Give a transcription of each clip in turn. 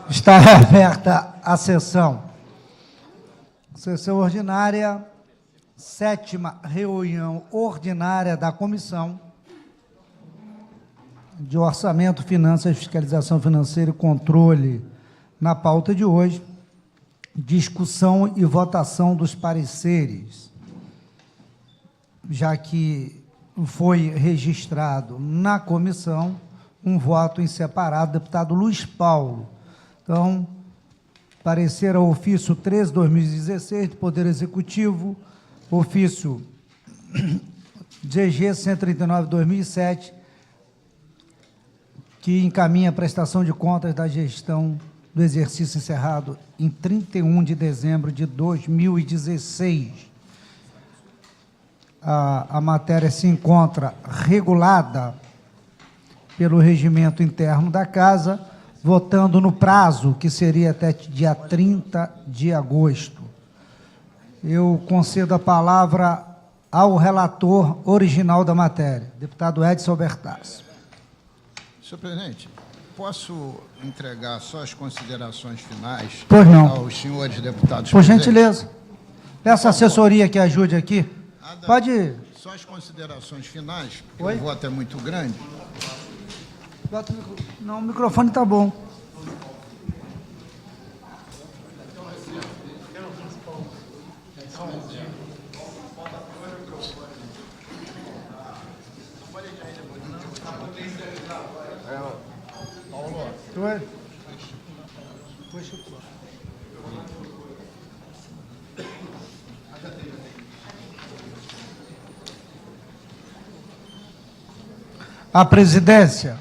Está aberta a sessão. Sessão ordinária, 7ª reunião ordinária da Comissão de Orçamento, Finanças, Fiscalização Financeira e Controle. Na pauta de hoje, discussão e votação dos pareceres, já que foi registrado na comissão um voto em separado, deputado Luiz Paulo. Então, parecer ao ofício 13/2016 do Poder Executivo, ofício GG 139/2007, que encaminha a prestação de contas da gestão do exercício encerrado em 31 de dezembro de 2016. A matéria se encontra regulada pelo regimento interno da Casa, votando no prazo, que seria até dia 30 de agosto. Eu concedo a palavra ao relator original da matéria, deputado Edson Bertazzi. Senhor presidente, posso entregar só as considerações finais aos senhores deputados? Por gentileza. Peço a assessoria que ajude aqui. Pode. Só as considerações finais, porque o voto é muito grande. Não, o microfone está bom. A presidência,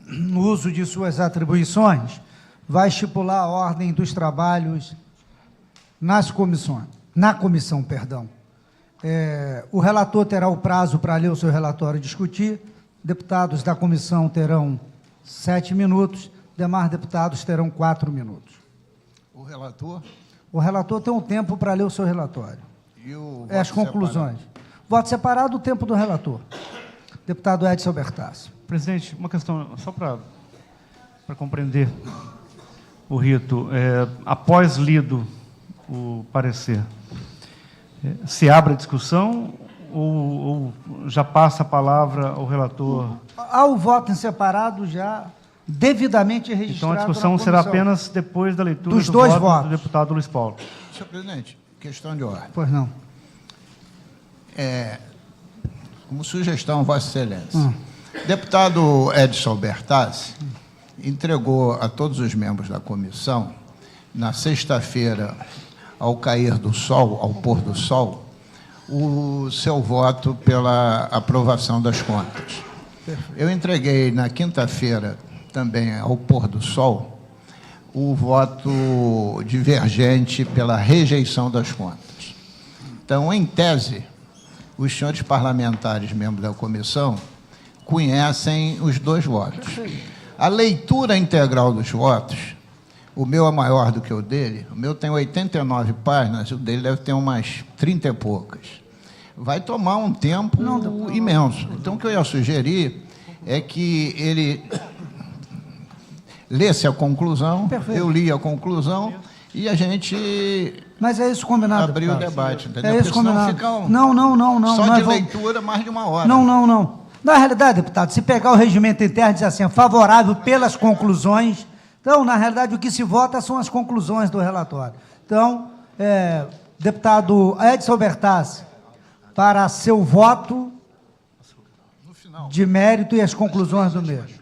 no uso de suas atribuições, vai estipular a ordem dos trabalhos na comissão. O relator terá o prazo para ler o seu relatório e discutir. Deputados da comissão terão 7 minutos, demais deputados terão 4 minutos. O relator? O relator tem um tempo para ler o seu relatório. E o voto as conclusões. Separado? Voto separado, o tempo do relator. Deputado Edson Bertazzi. Presidente, uma questão, só para compreender o rito. Após lido o parecer, se abre a discussão ou já passa a palavra ao relator? Ao voto em separado, já devidamente registrado. Então, a discussão será apenas depois da leitura dos dois votos do deputado Luiz Paulo. Senhor presidente, questão de ordem. Pois não. Como sugestão, Vossa Excelência. Deputado Edson Bertazzi entregou a todos os membros da comissão, na sexta-feira, ao cair do sol, ao pôr do sol, o seu voto pela aprovação das contas. Eu entreguei na quinta-feira, também ao pôr do sol, o voto divergente pela rejeição das contas. Então, em tese, os senhores parlamentares, membros da comissão, conhecem os dois votos. A leitura integral dos votos, o meu é maior do que o dele, o meu tem 89 páginas, o dele deve ter umas 30 e poucas. Vai tomar um tempo imenso. Então, o que eu ia sugerir é que ele lesse a conclusão, eu li a conclusão, e a gente... Mas é isso combinado. Abrir o debate, entendeu? É isso combinado. Não. Só de leitura, mais de uma hora. Não. Na realidade, deputado, se pegar o regimento interno e dizer assim, favorável pelas conclusões, então, na realidade, o que se vota são as conclusões do relatório. Então, deputado Edson Bertazzi, para seu voto de mérito e as conclusões do mesmo.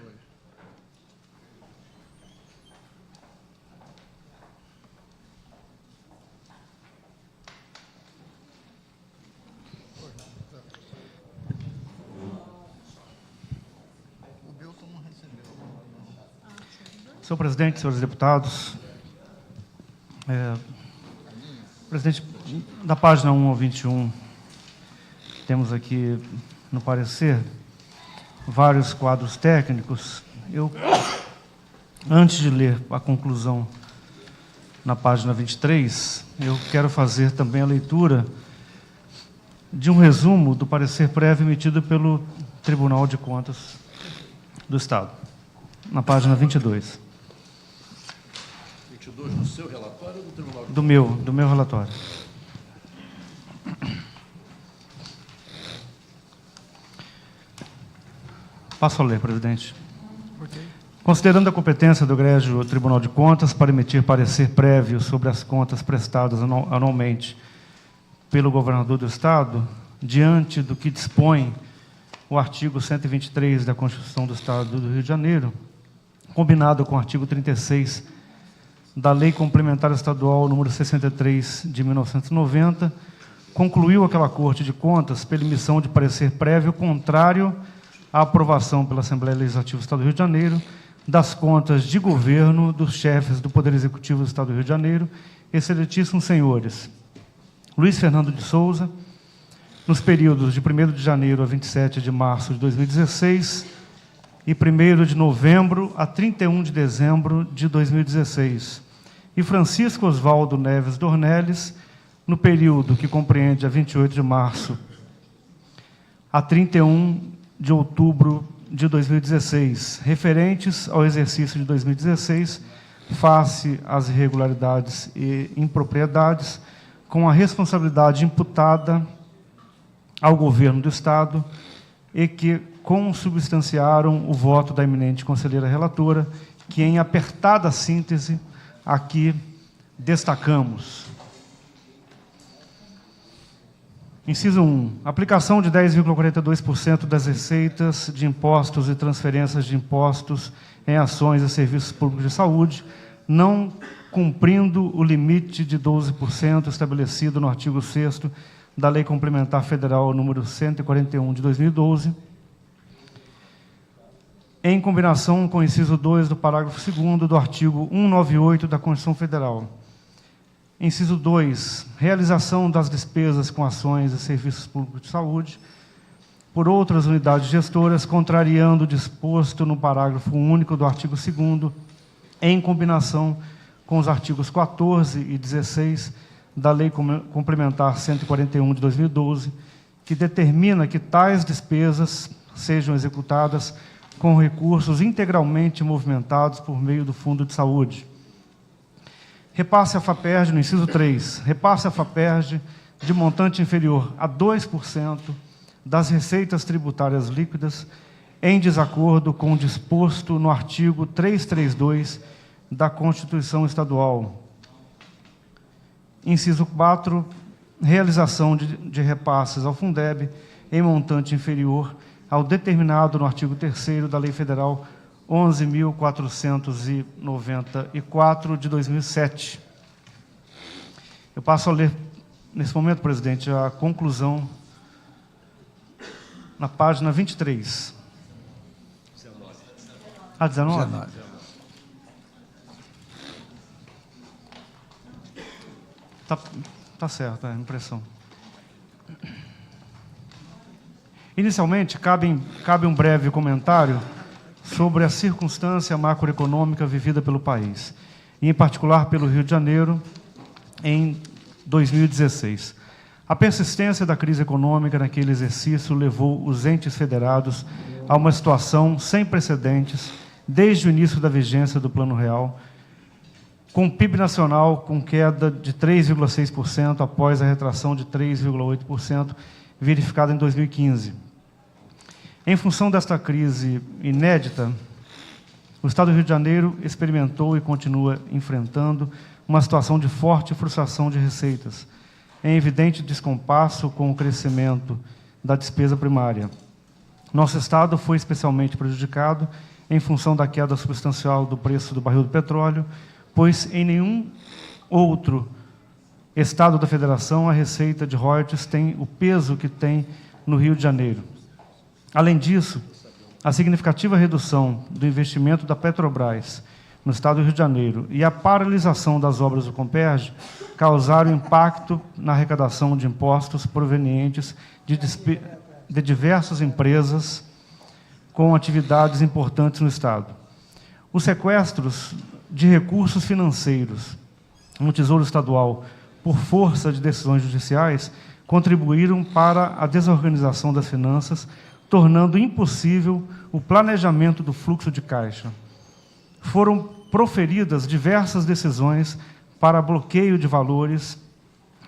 Senhor presidente, senhores deputados, presidente, da página 1 ao 21, temos aqui no parecer vários quadros técnicos. Eu, antes de ler a conclusão na página 23, eu quero fazer também a leitura de um resumo do parecer prévio emitido pelo Tribunal de Contas do Estado, na página 22. 22 do seu relatório ou do Tribunal de Do meu relatório. Passo a ler, presidente. Considerando a competência do Egrégio Tribunal de Contas para emitir parecer prévio sobre as contas prestadas anualmente pelo governador do Estado, diante do que dispõe o artigo 123 da Constituição do Estado do Rio de Janeiro, combinado com o artigo 36 da Lei Complementar Estadual número 63 de 1990, concluiu aquela Corte de Contas pela emissão de parecer prévio contrário à aprovação pela Assembleia Legislativa do Estado do Rio de Janeiro das contas de governo dos chefes do Poder Executivo do Estado do Rio de Janeiro, excelentíssimos senhores Luiz Fernando de Souza, nos períodos de 1º de janeiro a 27 de março de 2016 e 1º de novembro a 31 de dezembro de 2016, e Francisco Oswaldo Neves Dornelles, no período que compreende a 28 de março a 31 de outubro de 2016, referentes ao exercício de 2016, face às irregularidades e impropriedades, com a responsabilidade imputada ao governo do Estado e que consubstanciaram o voto da eminente conselheira relatora, que, em apertada síntese, aqui destacamos. Inciso 1. Aplicação de 10,42% das receitas de impostos e transferências de impostos em ações e serviços públicos de saúde, não cumprindo o limite de 12% estabelecido no artigo 6º da Lei Complementar Federal número 141 de 2012, em combinação com o inciso 2 do parágrafo 2º do artigo 198 da Constituição Federal. Inciso 2, realização das despesas com ações e serviços públicos de saúde por outras unidades gestoras, contrariando o disposto no parágrafo único do artigo 2º, em combinação com os artigos 14 e 16 da Lei Complementar 141 de 2012, que determina que tais despesas sejam executadas com recursos integralmente movimentados por meio do Fundo de Saúde. Repasse à FAPERJ, no inciso 3, repasse à FAPERJ de montante inferior a 2% das receitas tributárias líquidas, em desacordo com o disposto no artigo 332 da Constituição Estadual. Inciso 4, realização de repasses ao Fundeb em montante inferior ao determinado no artigo 3º da Lei Federal 11.494, de 2007. Eu passo a ler, nesse momento, presidente, a conclusão na página 23. 19. 19. Tá certo, é a impressão. Inicialmente, cabe um breve comentário sobre a circunstância macroeconômica vivida pelo país, e, em particular, pelo Rio de Janeiro, em 2016. A persistência da crise econômica naquele exercício levou os entes federados a uma situação sem precedentes desde o início da vigência do Plano Real, com o PIB nacional com queda de 3,6% após a retração de 3,8% verificada em 2015. Em função desta crise inédita, o Estado do Rio de Janeiro experimentou e continua enfrentando uma situação de forte frustração de receitas, em evidente descompasso com o crescimento da despesa primária. Nosso Estado foi especialmente prejudicado em função da queda substancial do preço do barril do petróleo, pois em nenhum outro Estado da Federação a receita de royalties tem o peso que tem no Rio de Janeiro. Além disso, a significativa redução do investimento da Petrobras no Estado do Rio de Janeiro e a paralisação das obras do Comperj causaram impacto na arrecadação de impostos provenientes de diversas empresas com atividades importantes no Estado. Os sequestros de recursos financeiros no Tesouro Estadual por força de decisões judiciais contribuíram para a desorganização das finanças, tornando impossível o planejamento do fluxo de caixa. Foram proferidas diversas decisões para bloqueio de valores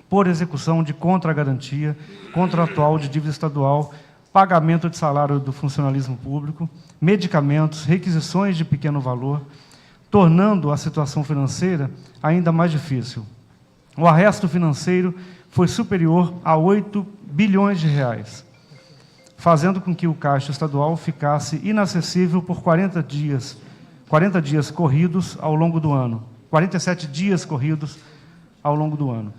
por execução de contra-garantia contratual de dívida estadual, pagamento de salário do funcionalismo público, medicamentos, requisições de pequeno valor, tornando a situação financeira ainda mais difícil. O arresto financeiro foi superior a 8 bilhões de reais, fazendo com que o caixa estadual ficasse inacessível por 40 dias corridos ao longo do ano, 47 dias corridos ao longo do ano.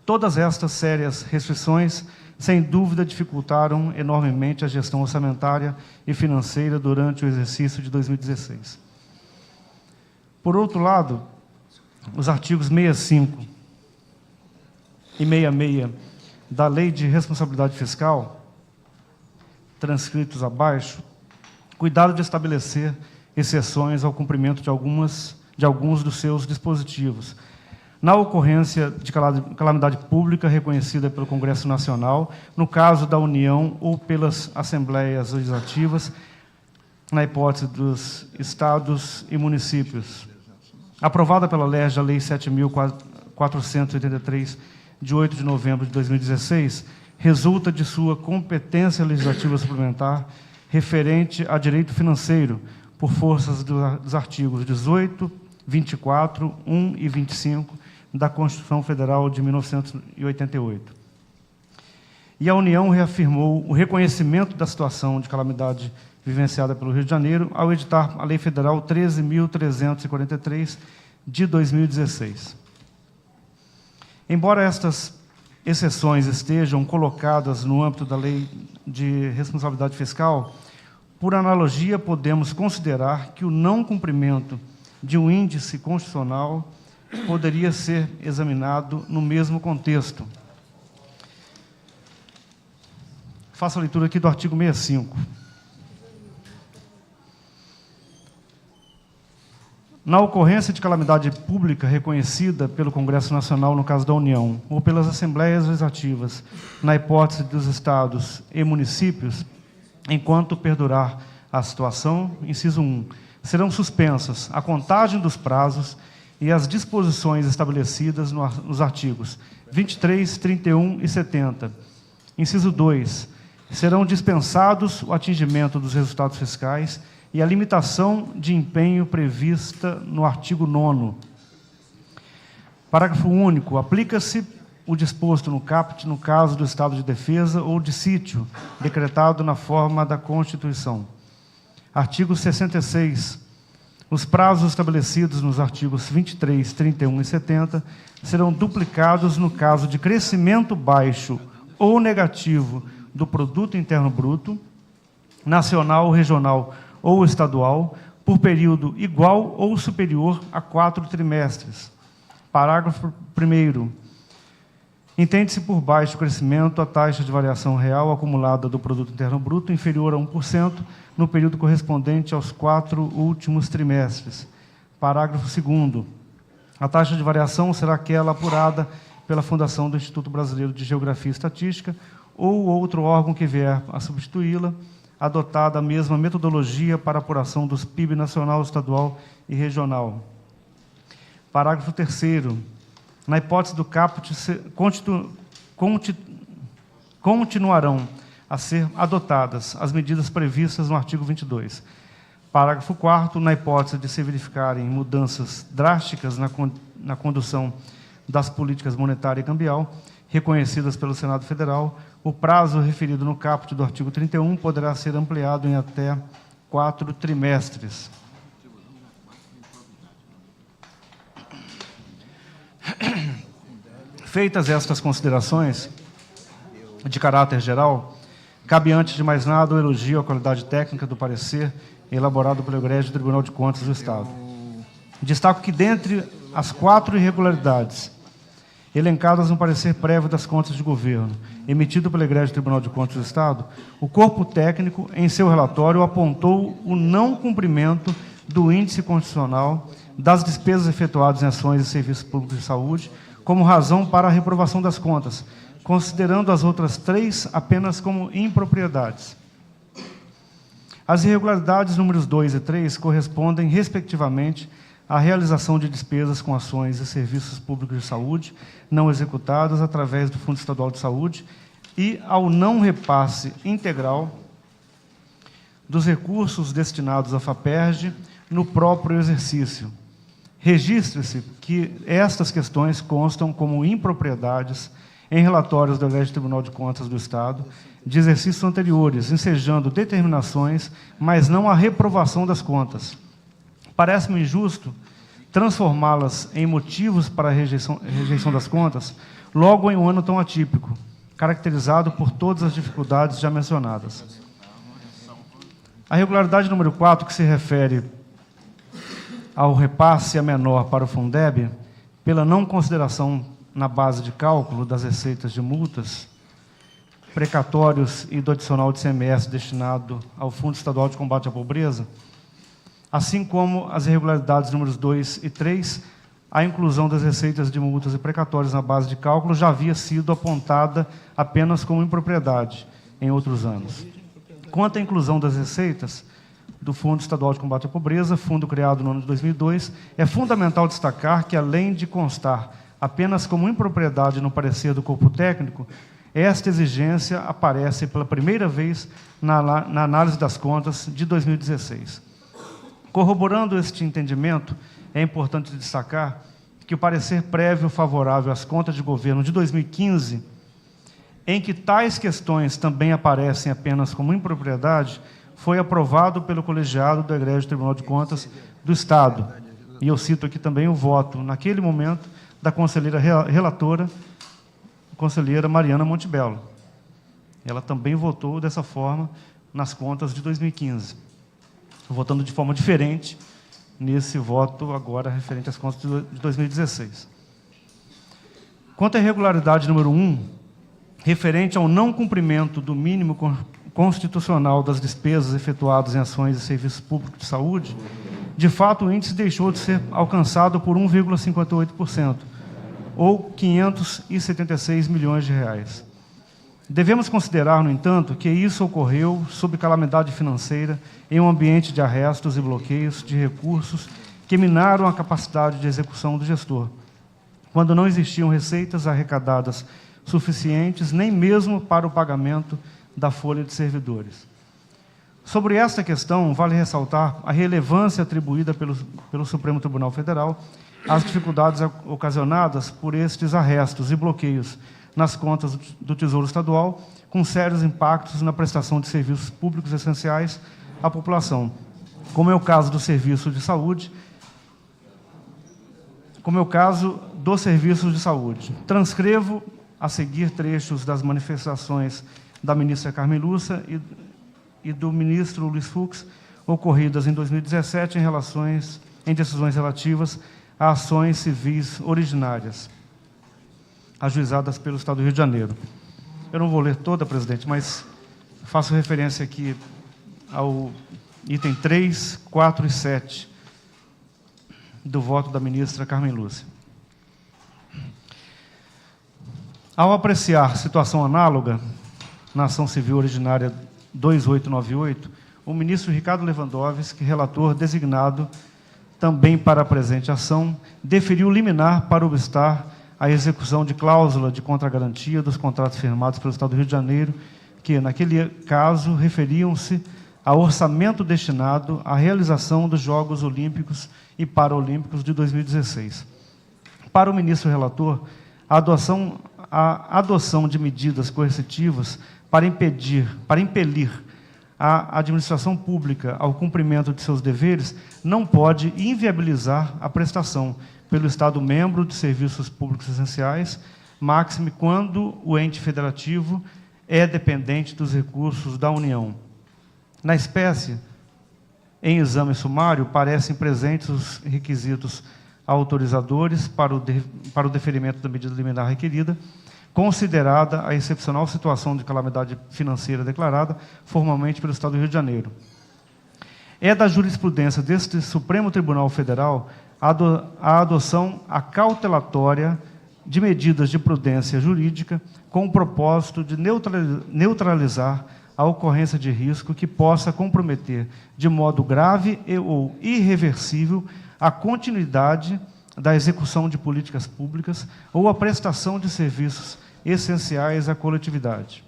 Todas estas sérias restrições, sem dúvida, dificultaram enormemente a gestão orçamentária e financeira durante o exercício de 2016. Por outro lado, os artigos 65 e 66 da Lei de Responsabilidade Fiscal, transcritos abaixo, cuidaram de estabelecer exceções ao cumprimento de alguns dos seus dispositivos, na ocorrência de calamidade pública reconhecida pelo Congresso Nacional, no caso da União ou pelas Assembleias Legislativas, na hipótese dos Estados e municípios. Aprovada pela LERJ, a Lei 7.483, de 8 de novembro de 2016, resulta de sua competência legislativa suplementar referente a direito financeiro, por forças dos artigos 18, 24, 1 e 25 da Constituição Federal de 1988. E a União reafirmou o reconhecimento da situação de calamidade vivenciada pelo Rio de Janeiro ao editar a Lei Federal 13.343, de 2016. Embora estas exceções estejam colocadas no âmbito da Lei de Responsabilidade Fiscal, por analogia, podemos considerar que o não cumprimento de um índice constitucional poderia ser examinado no mesmo contexto. Faço a leitura aqui do artigo 65. Na ocorrência de calamidade pública reconhecida pelo Congresso Nacional, no caso da União, ou pelas Assembleias Legislativas, na hipótese dos Estados e municípios, enquanto perdurar a situação, inciso 1, serão suspensas a contagem dos prazos e as disposições estabelecidas nos artigos 23, 31 e 70. Inciso 2, serão dispensados o atingimento dos resultados fiscais e a limitação de empenho prevista no artigo 9º. Parágrafo único. Aplica-se o disposto no caput no caso do estado de defesa ou de sítio, decretado na forma da Constituição. Artigo 66. Os prazos estabelecidos nos artigos 23, 31 e 70 serão duplicados no caso de crescimento baixo ou negativo do Produto Interno Bruto, nacional, regional ou estadual, por período igual ou superior a 4 trimestres. Parágrafo 1º. Entende-se por baixo crescimento a taxa de variação real acumulada do Produto Interno Bruto inferior a 1% no período correspondente aos 4 últimos trimestres. Parágrafo 2º. A taxa de variação será aquela apurada pela Fundação do Instituto Brasileiro de Geografia e Estatística ou outro órgão que vier a substituí-la, adotada a mesma metodologia para apuração dos PIB nacional, estadual e regional. Parágrafo 3º. Na hipótese do caput, continuarão a ser adotadas as medidas previstas no artigo 22. Parágrafo 4º. Na hipótese de se verificarem mudanças drásticas na condução das políticas monetária e cambial, reconhecidas pelo Senado Federal, o prazo referido no caput do artigo 31 poderá ser ampliado em até 4 trimestres. Feitas estas considerações de caráter geral, cabe, antes de mais nada, o elogio à qualidade técnica do parecer elaborado pelo Egrégio Tribunal de Contas do Estado. Destaco que, dentre as 4 irregularidades elencadas no parecer prévio das contas de governo, emitido pelo Egrégio Tribunal de Contas do Estado, o corpo técnico, em seu relatório, apontou o não cumprimento do índice constitucional das despesas efetuadas em ações e serviços públicos de saúde como razão para a reprovação das contas, considerando as outras 3 apenas como impropriedades. As irregularidades números 2 e 3 correspondem, respectivamente, a realização de despesas com ações e serviços públicos de saúde não executadas através do Fundo Estadual de Saúde e ao não repasse integral dos recursos destinados à FAPERJ no próprio exercício. Registre-se que estas questões constam como impropriedades em relatórios do Egrégio Tribunal de Contas do Estado de exercícios anteriores, ensejando determinações, mas não a reprovação das contas. Parece-me injusto transformá-las em motivos para a rejeição das contas, logo em um ano tão atípico, caracterizado por todas as dificuldades já mencionadas. A regularidade número 4, que se refere ao repasse a menor para o Fundeb, pela não consideração na base de cálculo das receitas de multas, precatórios e do adicional de ICMS destinado ao Fundo Estadual de Combate à Pobreza, assim como as irregularidades números 2 e 3, a inclusão das receitas de multas e precatórios na base de cálculo já havia sido apontada apenas como impropriedade em outros anos. Quanto à inclusão das receitas do Fundo Estadual de Combate à Pobreza, fundo criado no ano de 2002, é fundamental destacar que, além de constar apenas como impropriedade no parecer do corpo técnico, esta exigência aparece pela primeira vez na análise das contas de 2016. Corroborando este entendimento, é importante destacar que o parecer prévio favorável às contas de governo de 2015, em que tais questões também aparecem apenas como impropriedade, foi aprovado pelo colegiado do Egrégio Tribunal de Contas do Estado. E eu cito aqui também o voto, naquele momento, da conselheira relatora, a conselheira Mariana Montebello. Ela também votou dessa forma nas contas de 2015, votando de forma diferente nesse voto agora referente às contas de 2016. Quanto à irregularidade número 1, referente ao não cumprimento do mínimo constitucional das despesas efetuadas em ações e serviços públicos de saúde, de fato, o índice deixou de ser alcançado por 1,58%, ou 576 milhões de reais. Devemos considerar, no entanto, que isso ocorreu sob calamidade financeira, em um ambiente de arrestos e bloqueios de recursos que minaram a capacidade de execução do gestor, quando não existiam receitas arrecadadas suficientes nem mesmo para o pagamento da folha de servidores. Sobre esta questão, vale ressaltar a relevância atribuída pelo Supremo Tribunal Federal às dificuldades ocasionadas por estes arrestos e bloqueios nas contas do Tesouro Estadual, com sérios impactos na prestação de serviços públicos essenciais à população, como é o caso do serviço de saúde, Transcrevo a seguir trechos das manifestações da ministra Carmen Lúcia e do ministro Luiz Fux, ocorridas em 2017 em decisões relativas a ações civis originárias, ajuizadas pelo Estado do Rio de Janeiro. Eu não vou ler toda, presidente, mas faço referência aqui ao item 3, 4 e 7 do voto da ministra Carmen Lúcia. Ao apreciar situação análoga na ação civil originária 2898, o ministro Ricardo Lewandowski, relator designado também para a presente ação, deferiu liminar para obstar a execução de cláusula de contragarantia dos contratos firmados pelo Estado do Rio de Janeiro, que, naquele caso, referiam-se ao orçamento destinado à realização dos Jogos Olímpicos e Paralímpicos de 2016. Para o ministro relator, a adoção de medidas coercitivas para impelir a administração pública ao cumprimento de seus deveres não pode inviabilizar a prestação pelo Estado membro de serviços públicos essenciais, máxime quando o ente federativo é dependente dos recursos da União. Na espécie, em exame sumário, parecem presentes os requisitos autorizadores para o deferimento da medida liminar requerida, considerada a excepcional situação de calamidade financeira declarada formalmente pelo Estado do Rio de Janeiro. É da jurisprudência deste Supremo Tribunal Federal a adoção acautelatória de medidas de prudência jurídica com o propósito de neutralizar a ocorrência de risco que possa comprometer de modo grave ou irreversível a continuidade da execução de políticas públicas ou a prestação de serviços essenciais à coletividade.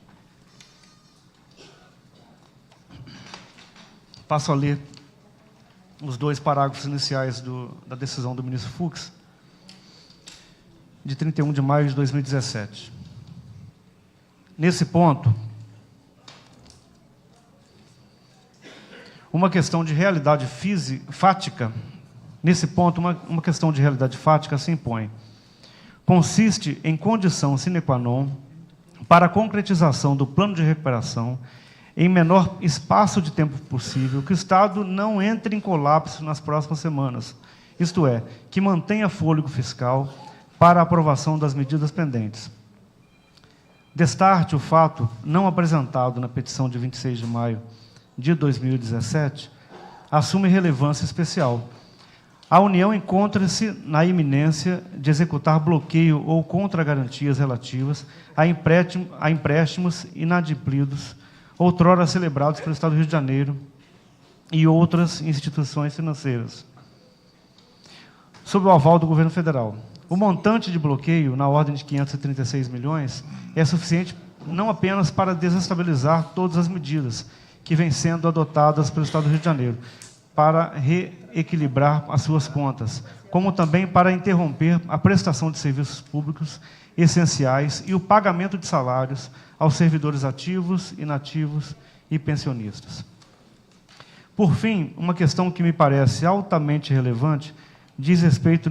Passo a ler os 2 parágrafos iniciais da decisão do ministro Fux, de 31 de maio de 2017. Nesse ponto, uma questão de realidade fática, nesse ponto, uma questão de realidade fática se impõe. Consiste em condição sine qua non para a concretização do plano de recuperação em menor espaço de tempo possível, que o Estado não entre em colapso nas próximas semanas, isto é, que mantenha fôlego fiscal para a aprovação das medidas pendentes. Destarte o fato não apresentado na petição de 26 de maio de 2017, assume relevância especial. A União encontra-se na iminência de executar bloqueio ou contra-garantias relativas a empréstimos inadimplidos, outrora celebrados pelo Estado do Rio de Janeiro e outras instituições financeiras, sob o aval do governo federal. O montante de bloqueio, na ordem de 536 milhões, é suficiente não apenas para desestabilizar todas as medidas que vêm sendo adotadas pelo Estado do Rio de Janeiro, para reequilibrar as suas contas, como também para interromper a prestação de serviços públicos essenciais e o pagamento de salários aos servidores ativos, inativos e pensionistas. Por fim, uma questão que me parece altamente relevante diz respeito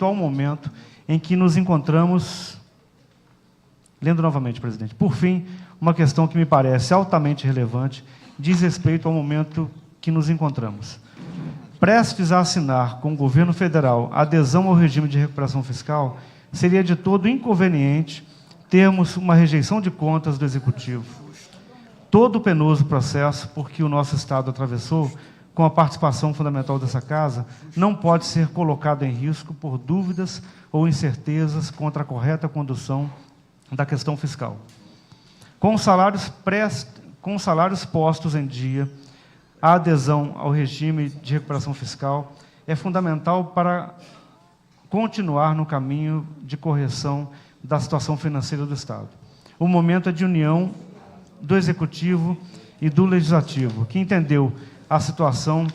ao momento em que nos encontramos. Lendo novamente, presidente. Por fim, uma questão que me parece altamente relevante diz respeito ao momento que nos encontramos. Prestes a assinar com o governo federal a adesão ao regime de recuperação fiscal, seria de todo inconveniente termos uma rejeição de contas do Executivo. Todo o penoso processo por que o nosso Estado atravessou, com a participação fundamental dessa Casa, não pode ser colocado em risco por dúvidas ou incertezas contra a correta condução da questão fiscal. Com salários postos em dia, a adesão ao regime de recuperação fiscal é fundamental para continuar no caminho de correção da situação financeira do Estado. O momento é de união do Executivo e do Legislativo, que entendeu a situação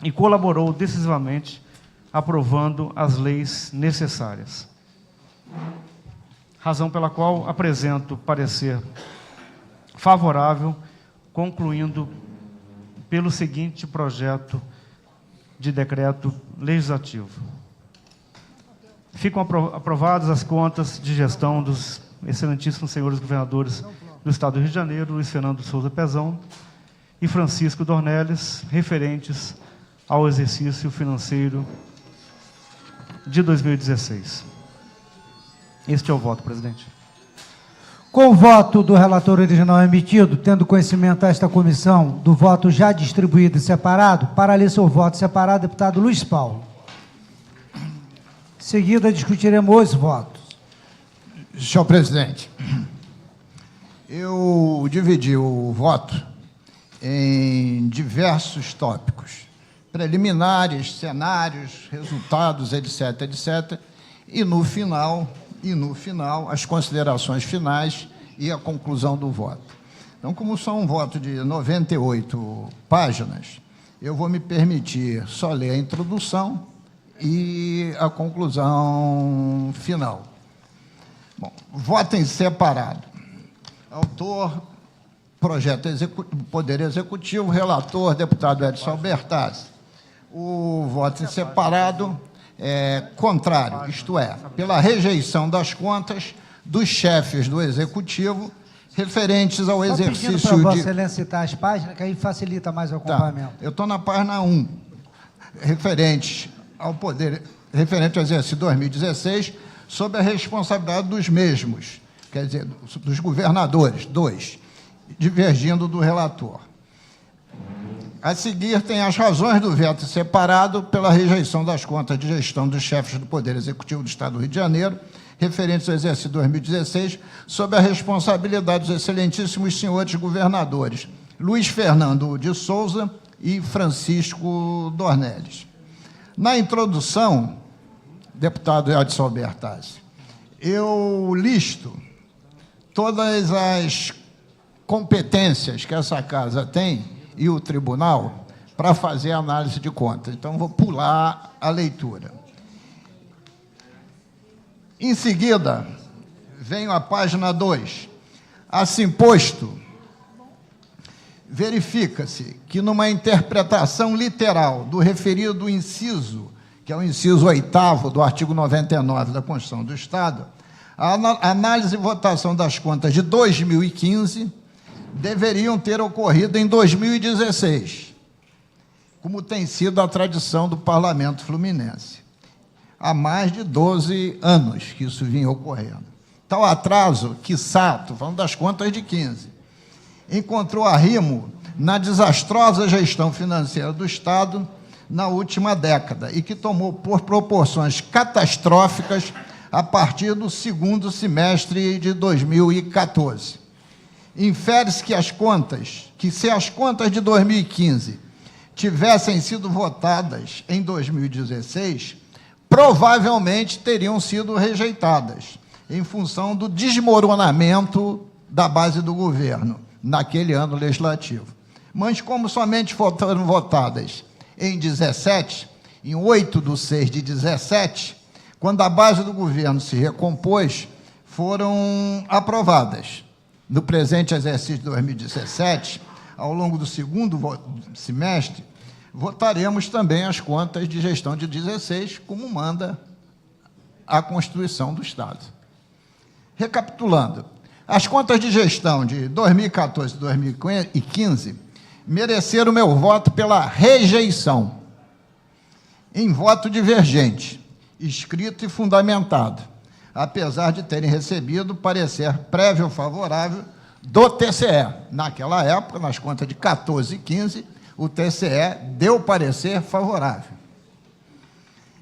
e colaborou decisivamente, aprovando as leis necessárias. Razão pela qual apresento parecer favorável, concluindo pelo seguinte projeto de decreto legislativo. Ficam aprovadas as contas de gestão dos excelentíssimos senhores governadores do Estado do Rio de Janeiro, Luiz Fernando Souza Pezão e Francisco Dornelles, referentes ao exercício financeiro de 2016. Este é o voto, presidente. Com o voto do relator original emitido, tendo conhecimento esta comissão do voto já distribuído e separado, para ler seu voto separado, deputado Luiz Paulo. Em seguida, discutiremos os votos. Senhor presidente, eu dividi o voto em diversos tópicos, preliminares, cenários, resultados, etc., etc., e no final, as considerações finais e a conclusão do voto. Então, como só um voto de 98 páginas, eu vou me permitir só ler a introdução e a conclusão final. Bom, voto em separado. Autor, projeto Poder Executivo, relator, deputado Edson Albertazzi. O voto em separado é contrário, isto é, pela rejeição das contas dos chefes do Executivo referentes ao exercício para Vossa Excelência citar as páginas, que aí facilita mais o acompanhamento. Eu estou na página 1, referente ao exercício 2016, sob a responsabilidade dos mesmos, quer dizer, dos governadores, 2, divergindo do relator. A seguir, tem as razões do veto separado pela rejeição das contas de gestão dos chefes do Poder Executivo do Estado do Rio de Janeiro, referentes ao exercício 2016, sob a responsabilidade dos excelentíssimos senhores governadores Luiz Fernando de Souza, e Francisco Dornelles. Na introdução, deputado Edson Bertazzi, eu listo todas as competências que essa casa tem e o tribunal para fazer análise de contas. Então, vou pular a leitura. Em seguida, venho à página 2. Assim posto, verifica-se que, numa interpretação literal do referido inciso, que é o inciso 8º do artigo 99 da Constituição do Estado, a análise e votação das contas de 2015 deveriam ter ocorrido em 2016, como tem sido a tradição do Parlamento Fluminense. Há mais de 12 anos que isso vinha ocorrendo. Tal atraso, quiçá, estou falando das contas de 15, encontrou arrimo na desastrosa gestão financeira do Estado na última década e que tomou por proporções catastróficas a partir do segundo semestre de 2014. Infere-se que se as contas de 2015 tivessem sido votadas em 2016, provavelmente teriam sido rejeitadas, em função do desmoronamento da base do governo naquele ano legislativo. Mas, como somente foram votadas em 17, em 8/6/17, quando a base do governo se recompôs, foram aprovadas. No presente exercício de 2017, ao longo do segundo semestre, votaremos também as contas de gestão de 16, como manda a Constituição do Estado. Recapitulando, as contas de gestão de 2014 e 2015 mereceram meu voto pela rejeição, em voto divergente, escrito e fundamentado, apesar de terem recebido parecer prévio favorável do TCE. Naquela época, nas contas de 14 e 15, o TCE deu parecer favorável.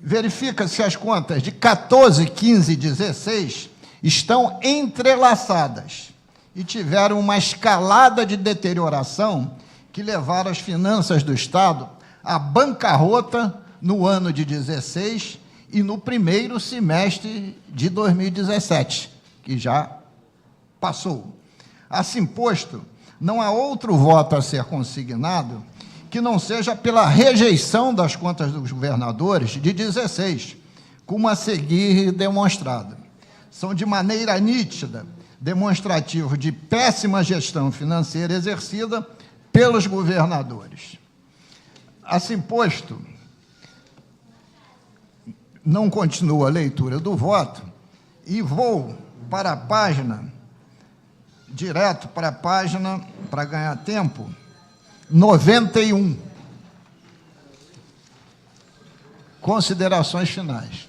Verifica-se que as contas de 14, 15 e 16 estão entrelaçadas e tiveram uma escalada de deterioração que levaram as finanças do Estado à bancarrota no ano de 16 e no primeiro semestre de 2017, que já passou. Assim posto, não há outro voto a ser consignado que não seja pela rejeição das contas dos governadores de 16, como a seguir demonstrado. São de maneira nítida demonstrativo de péssima gestão financeira exercida pelos governadores. Assim posto, não continuo a leitura do voto e vou para a página, direto para a página, para ganhar tempo, 91. Considerações finais.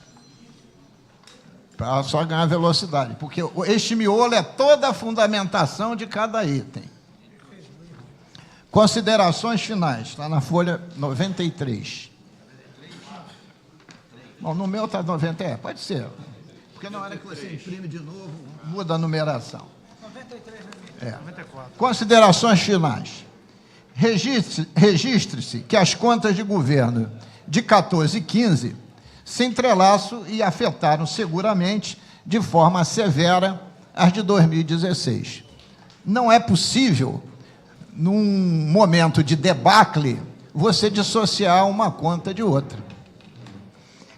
Para só ganhar velocidade, porque este miolo é toda a fundamentação de cada item. Considerações finais, está na folha 93. Bom, no meu está 90, pode ser. Porque na hora que você imprime de novo, muda a numeração. 93, né? 94. Considerações finais. Registre-se que as contas de governo de 14 e 15 se entrelaçam e afetaram seguramente de forma severa as de 2016. Não é possível, num momento de debacle, você dissociar uma conta de outra.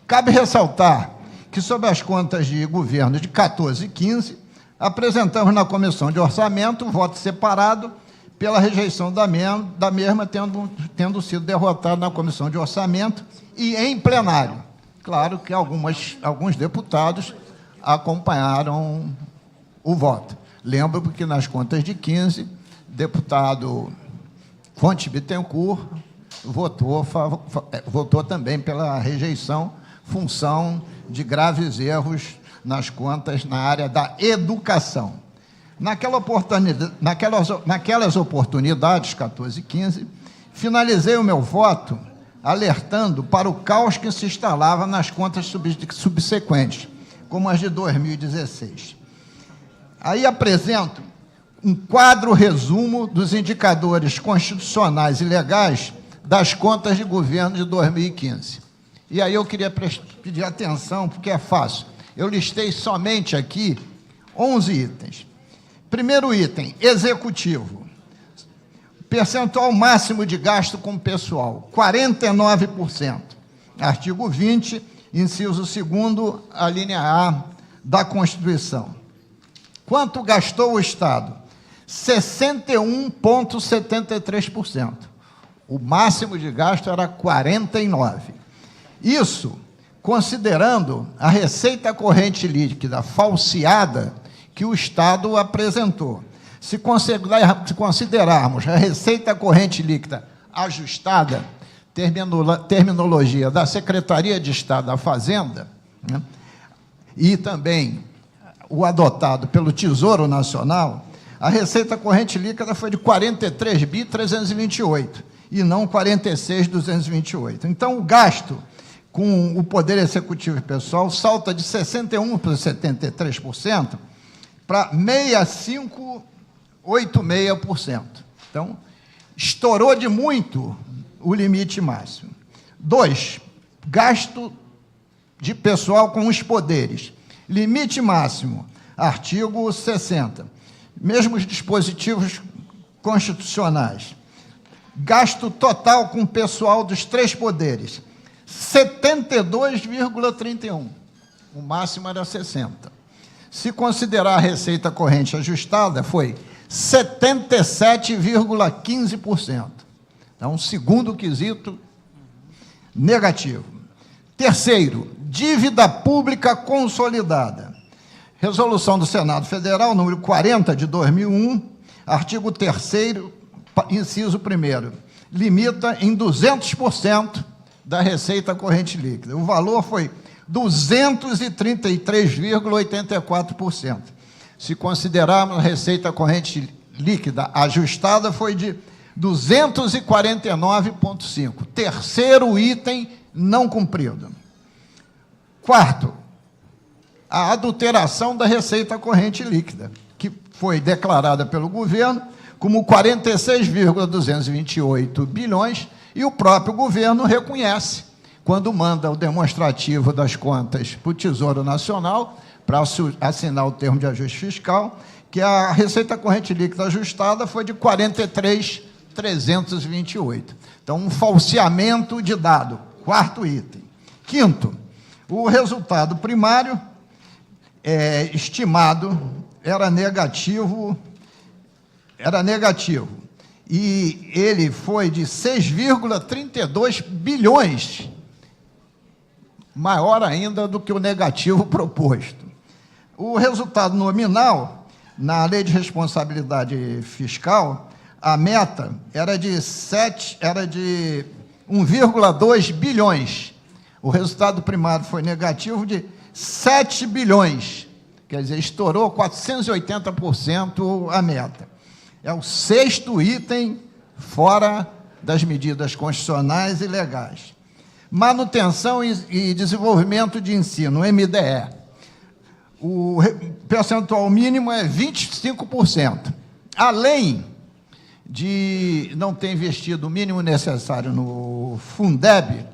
Cabe ressaltar que, sobre as contas de governo de 14 e 15, apresentamos na Comissão de Orçamento um voto separado pela rejeição da mesma, tendo sido derrotada na Comissão de Orçamento e em plenário. Claro que alguns deputados acompanharam o voto. Lembro que nas contas de 15, deputado Fonte Bittencourt votou também pela rejeição, função de graves erros nas contas na área da educação. Naquelas oportunidades, 14 e 15, finalizei o meu voto alertando para o caos que se instalava nas contas subsequentes, como as de 2016. Aí apresento um quadro resumo dos indicadores constitucionais e legais das contas de governo de 2015. E aí eu queria pedir atenção, porque é fácil. Eu listei somente aqui 11 itens. Primeiro item, executivo. Percentual máximo de gasto com pessoal, 49%. Artigo 20, inciso 2º, a linha A da Constituição. Quanto gastou o Estado? 61,73%. O máximo de gasto era 49%. Isso considerando a receita corrente líquida falseada que o Estado apresentou. Se considerarmos a receita corrente líquida ajustada, terminologia da Secretaria de Estado da Fazenda, né, e também o adotado pelo Tesouro Nacional, a receita corrente líquida foi de 43.328 e não 46.228. Então, o gasto com o Poder Executivo e Pessoal salta de 61% para 73% para 65,86%. Então, estourou de muito o limite máximo. 2, gasto de pessoal com os poderes. Limite máximo, artigo 60. Mesmos dispositivos constitucionais. Gasto total com pessoal dos 3 poderes, 72,31. O máximo era 60. Se considerar a receita corrente ajustada, foi 77,15%. Então, segundo quesito, negativo. Terceiro, dívida pública consolidada. Resolução do Senado Federal, número 40, de 2001, artigo 3º, inciso 1º, limita em 200% da receita corrente líquida. O valor foi 233,84%. Se considerarmos a receita corrente líquida ajustada, foi de 249,5%. Terceiro item não cumprido. Quarto, a adulteração da receita corrente líquida, que foi declarada pelo governo como 46,228 bilhões, e o próprio governo reconhece, quando manda o demonstrativo das contas para o Tesouro Nacional, para assinar o termo de ajuste fiscal, que a receita corrente líquida ajustada foi de 43,328. Então, um falseamento de dado. Quarto item. Quinto, o resultado primário estimado era negativo, e ele foi de 6,32 bilhões, maior ainda do que o negativo proposto. O resultado nominal, na Lei de Responsabilidade Fiscal, a meta era de 1,2 bilhões. O resultado primário foi negativo de 7 bilhões, quer dizer, estourou 480% a meta. É o sexto item fora das medidas constitucionais e legais. Manutenção e desenvolvimento de ensino, MDE. O percentual mínimo é 25%. Além de não ter investido o mínimo necessário no Fundeb,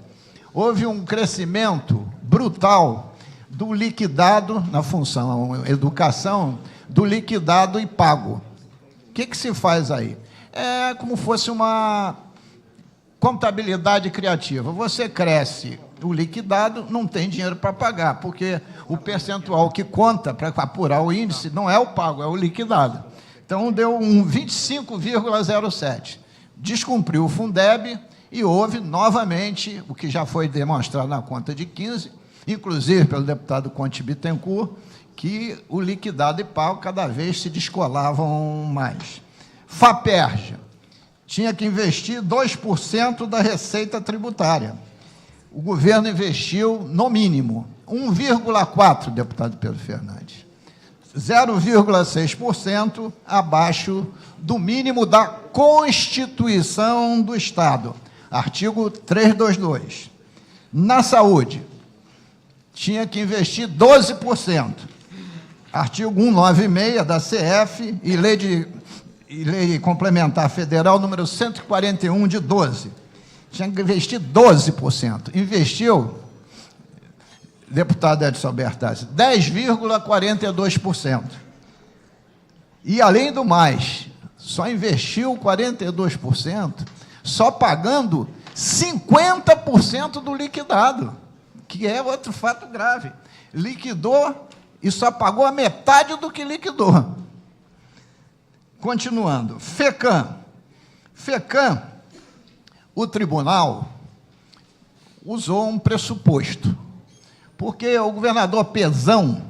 houve um crescimento brutal do liquidado, na função educação, do liquidado e pago. O que se faz aí? É como fosse uma contabilidade criativa. Você cresce o liquidado, não tem dinheiro para pagar, porque o percentual que conta para apurar o índice não é o pago, é o liquidado. Então, deu um 25,07. Descumpriu o Fundeb e houve, novamente, o que já foi demonstrado na conta de 15, inclusive pelo deputado Conte Bittencourt, que o liquidado e pago cada vez se descolavam mais. FAPERJ tinha que investir 2% da receita tributária. O governo investiu, no mínimo, 1,4%, deputado Pedro Fernandes. 0,6% abaixo do mínimo da Constituição do Estado, artigo 322. Na saúde, tinha que investir 12%, artigo 196 da CF e Lei Complementar Federal número 141 de 12. tinha que investir 12%. Investiu, deputado Edson Bertazzi, 10,42%. E, além do mais, só investiu 42%, só pagando 50% do liquidado, que é outro fato grave. Liquidou e só pagou a metade do que liquidou. Continuando, FECAM. FECAM, o tribunal usou um pressuposto, porque o governador Pezão,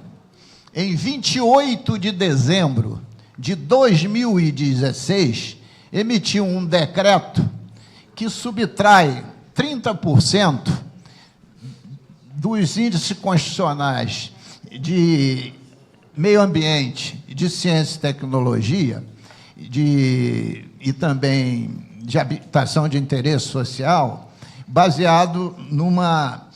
em 28 de dezembro de 2016, emitiu um decreto que subtrai 30% dos índices constitucionais de meio ambiente, de ciência e tecnologia, e também de habitação de interesse social, baseado numa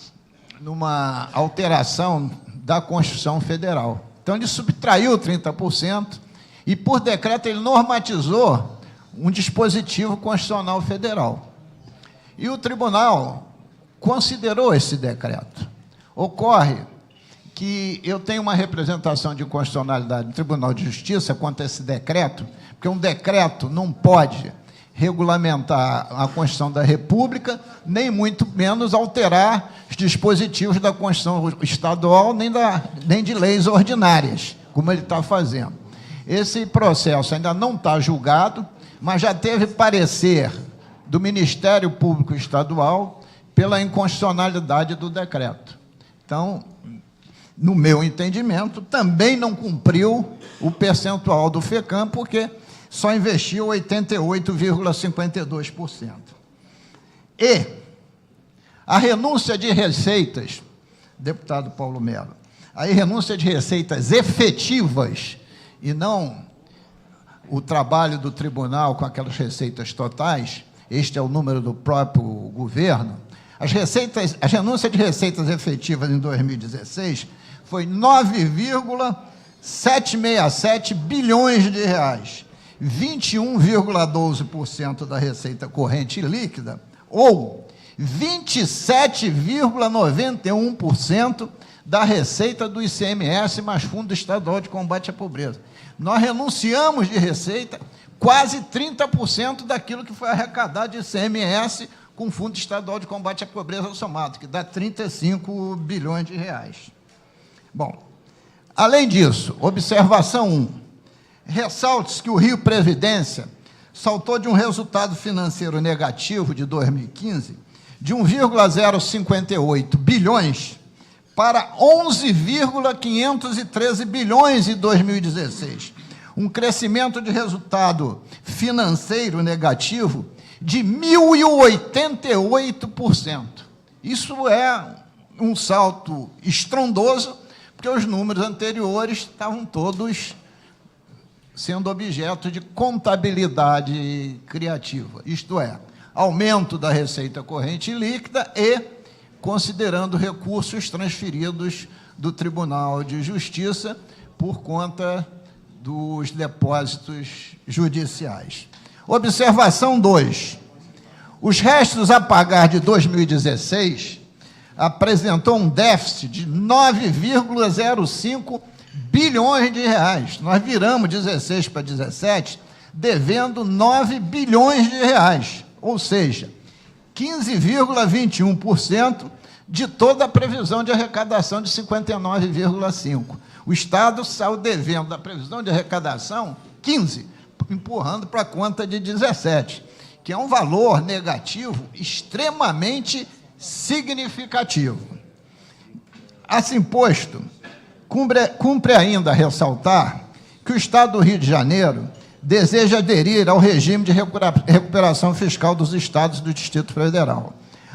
alteração da Constituição Federal. Então, ele subtraiu 30% e, por decreto, ele normatizou um dispositivo constitucional federal. E o tribunal considerou esse decreto. Ocorre que eu tenho uma representação de constitucionalidade no Tribunal de Justiça quanto a esse decreto, porque um decreto não pode regulamentar a Constituição da República, nem muito menos alterar os dispositivos da Constituição estadual, nem de leis ordinárias, como ele está fazendo. Esse processo ainda não está julgado, mas já teve parecer do Ministério Público Estadual pela inconstitucionalidade do decreto. Então, no meu entendimento, também não cumpriu o percentual do FECAM, porque só investiu 88,52%. E a renúncia de receitas, deputado Paulo Melo, a renúncia de receitas efetivas, e não o trabalho do tribunal com aquelas receitas totais, este é o número do próprio governo, a renúncia de receitas efetivas em 2016 foi 9,767 bilhões de reais, 21,12% da receita corrente líquida, ou 27,91% da receita do ICMS mais Fundo Estadual de Combate à Pobreza. Nós renunciamos de receita quase 30% daquilo que foi arrecadado de ICMS com o Fundo Estadual de Combate à Pobreza somado, que dá 35 bilhões de reais. Bom, além disso, observação 1. Ressalte-se que o Rio Previdência saltou de um resultado financeiro negativo de 2015 de 1,058 bilhões para 11,513 bilhões em 2016. Um crescimento de resultado financeiro negativo de 1.088%. Isso é um salto estrondoso, porque os números anteriores estavam todos sendo objeto de contabilidade criativa, isto é, aumento da receita corrente líquida e considerando recursos transferidos do Tribunal de Justiça por conta dos depósitos judiciais. Observação 2. Os restos a pagar de 2016 apresentou um déficit de 9,05 bilhões de reais. Nós viramos 16 para 17, devendo 9 bilhões de reais, ou seja, 15,21% de toda a previsão de arrecadação de 59,5%. O Estado saiu devendo da previsão de arrecadação 15%, empurrando para a conta de 17%, que é um valor negativo extremamente significativo. Assim posto, cumpre ainda ressaltar que o Estado do Rio de Janeiro deseja aderir ao regime de recuperação fiscal dos Estados do Distrito Federal,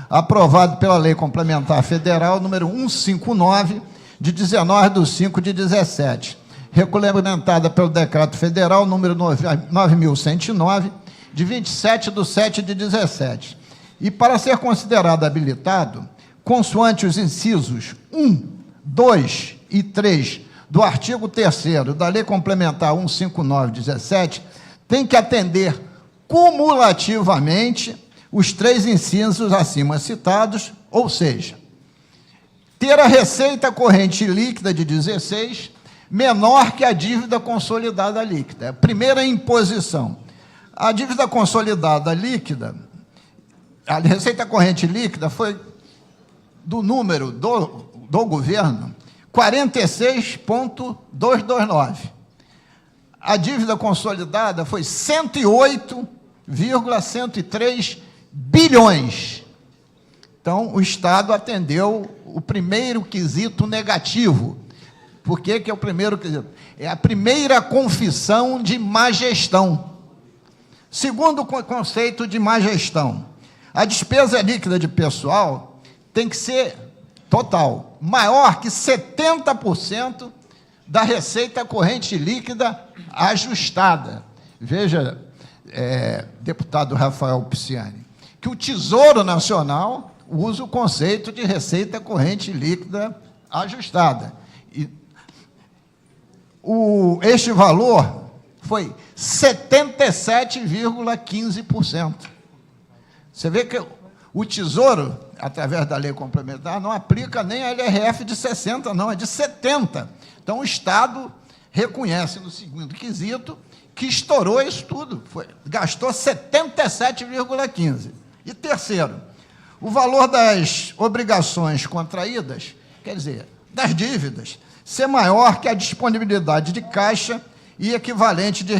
aprovado pela Lei Complementar Federal número 159, de 19/5/17, regulamentada pelo Decreto Federal número 9.109, de 27/7/17, e para ser considerado habilitado, consoante os incisos 1, 2 e 3 do artigo 3º da Lei Complementar 159/17, tem que atender cumulativamente os 3 incisos acima citados, ou seja, ter a receita corrente líquida de 16 menor que a dívida consolidada líquida. Primeira imposição. A dívida consolidada líquida, a receita corrente líquida foi do número do governo 46,229. A dívida consolidada foi 108,103 bilhões. Então, o Estado atendeu o primeiro quesito negativo. Por que é o primeiro quesito? É a primeira confissão de má gestão. Segundo conceito de má gestão, a despesa líquida de pessoal tem que ser total, maior que 70% da receita corrente líquida ajustada. Veja, deputado Rafael Pisciani, que o Tesouro Nacional usa o conceito de receita corrente líquida ajustada. E este valor foi 77,15%. Você vê que o Tesouro, através da lei complementar, não aplica nem a LRF de 60, não, é de 70. Então, o Estado reconhece no segundo quesito que estourou isso tudo, gastou 77,15%. E terceiro, o valor das obrigações contraídas, quer dizer, das dívidas, ser maior que a disponibilidade de caixa e equivalente de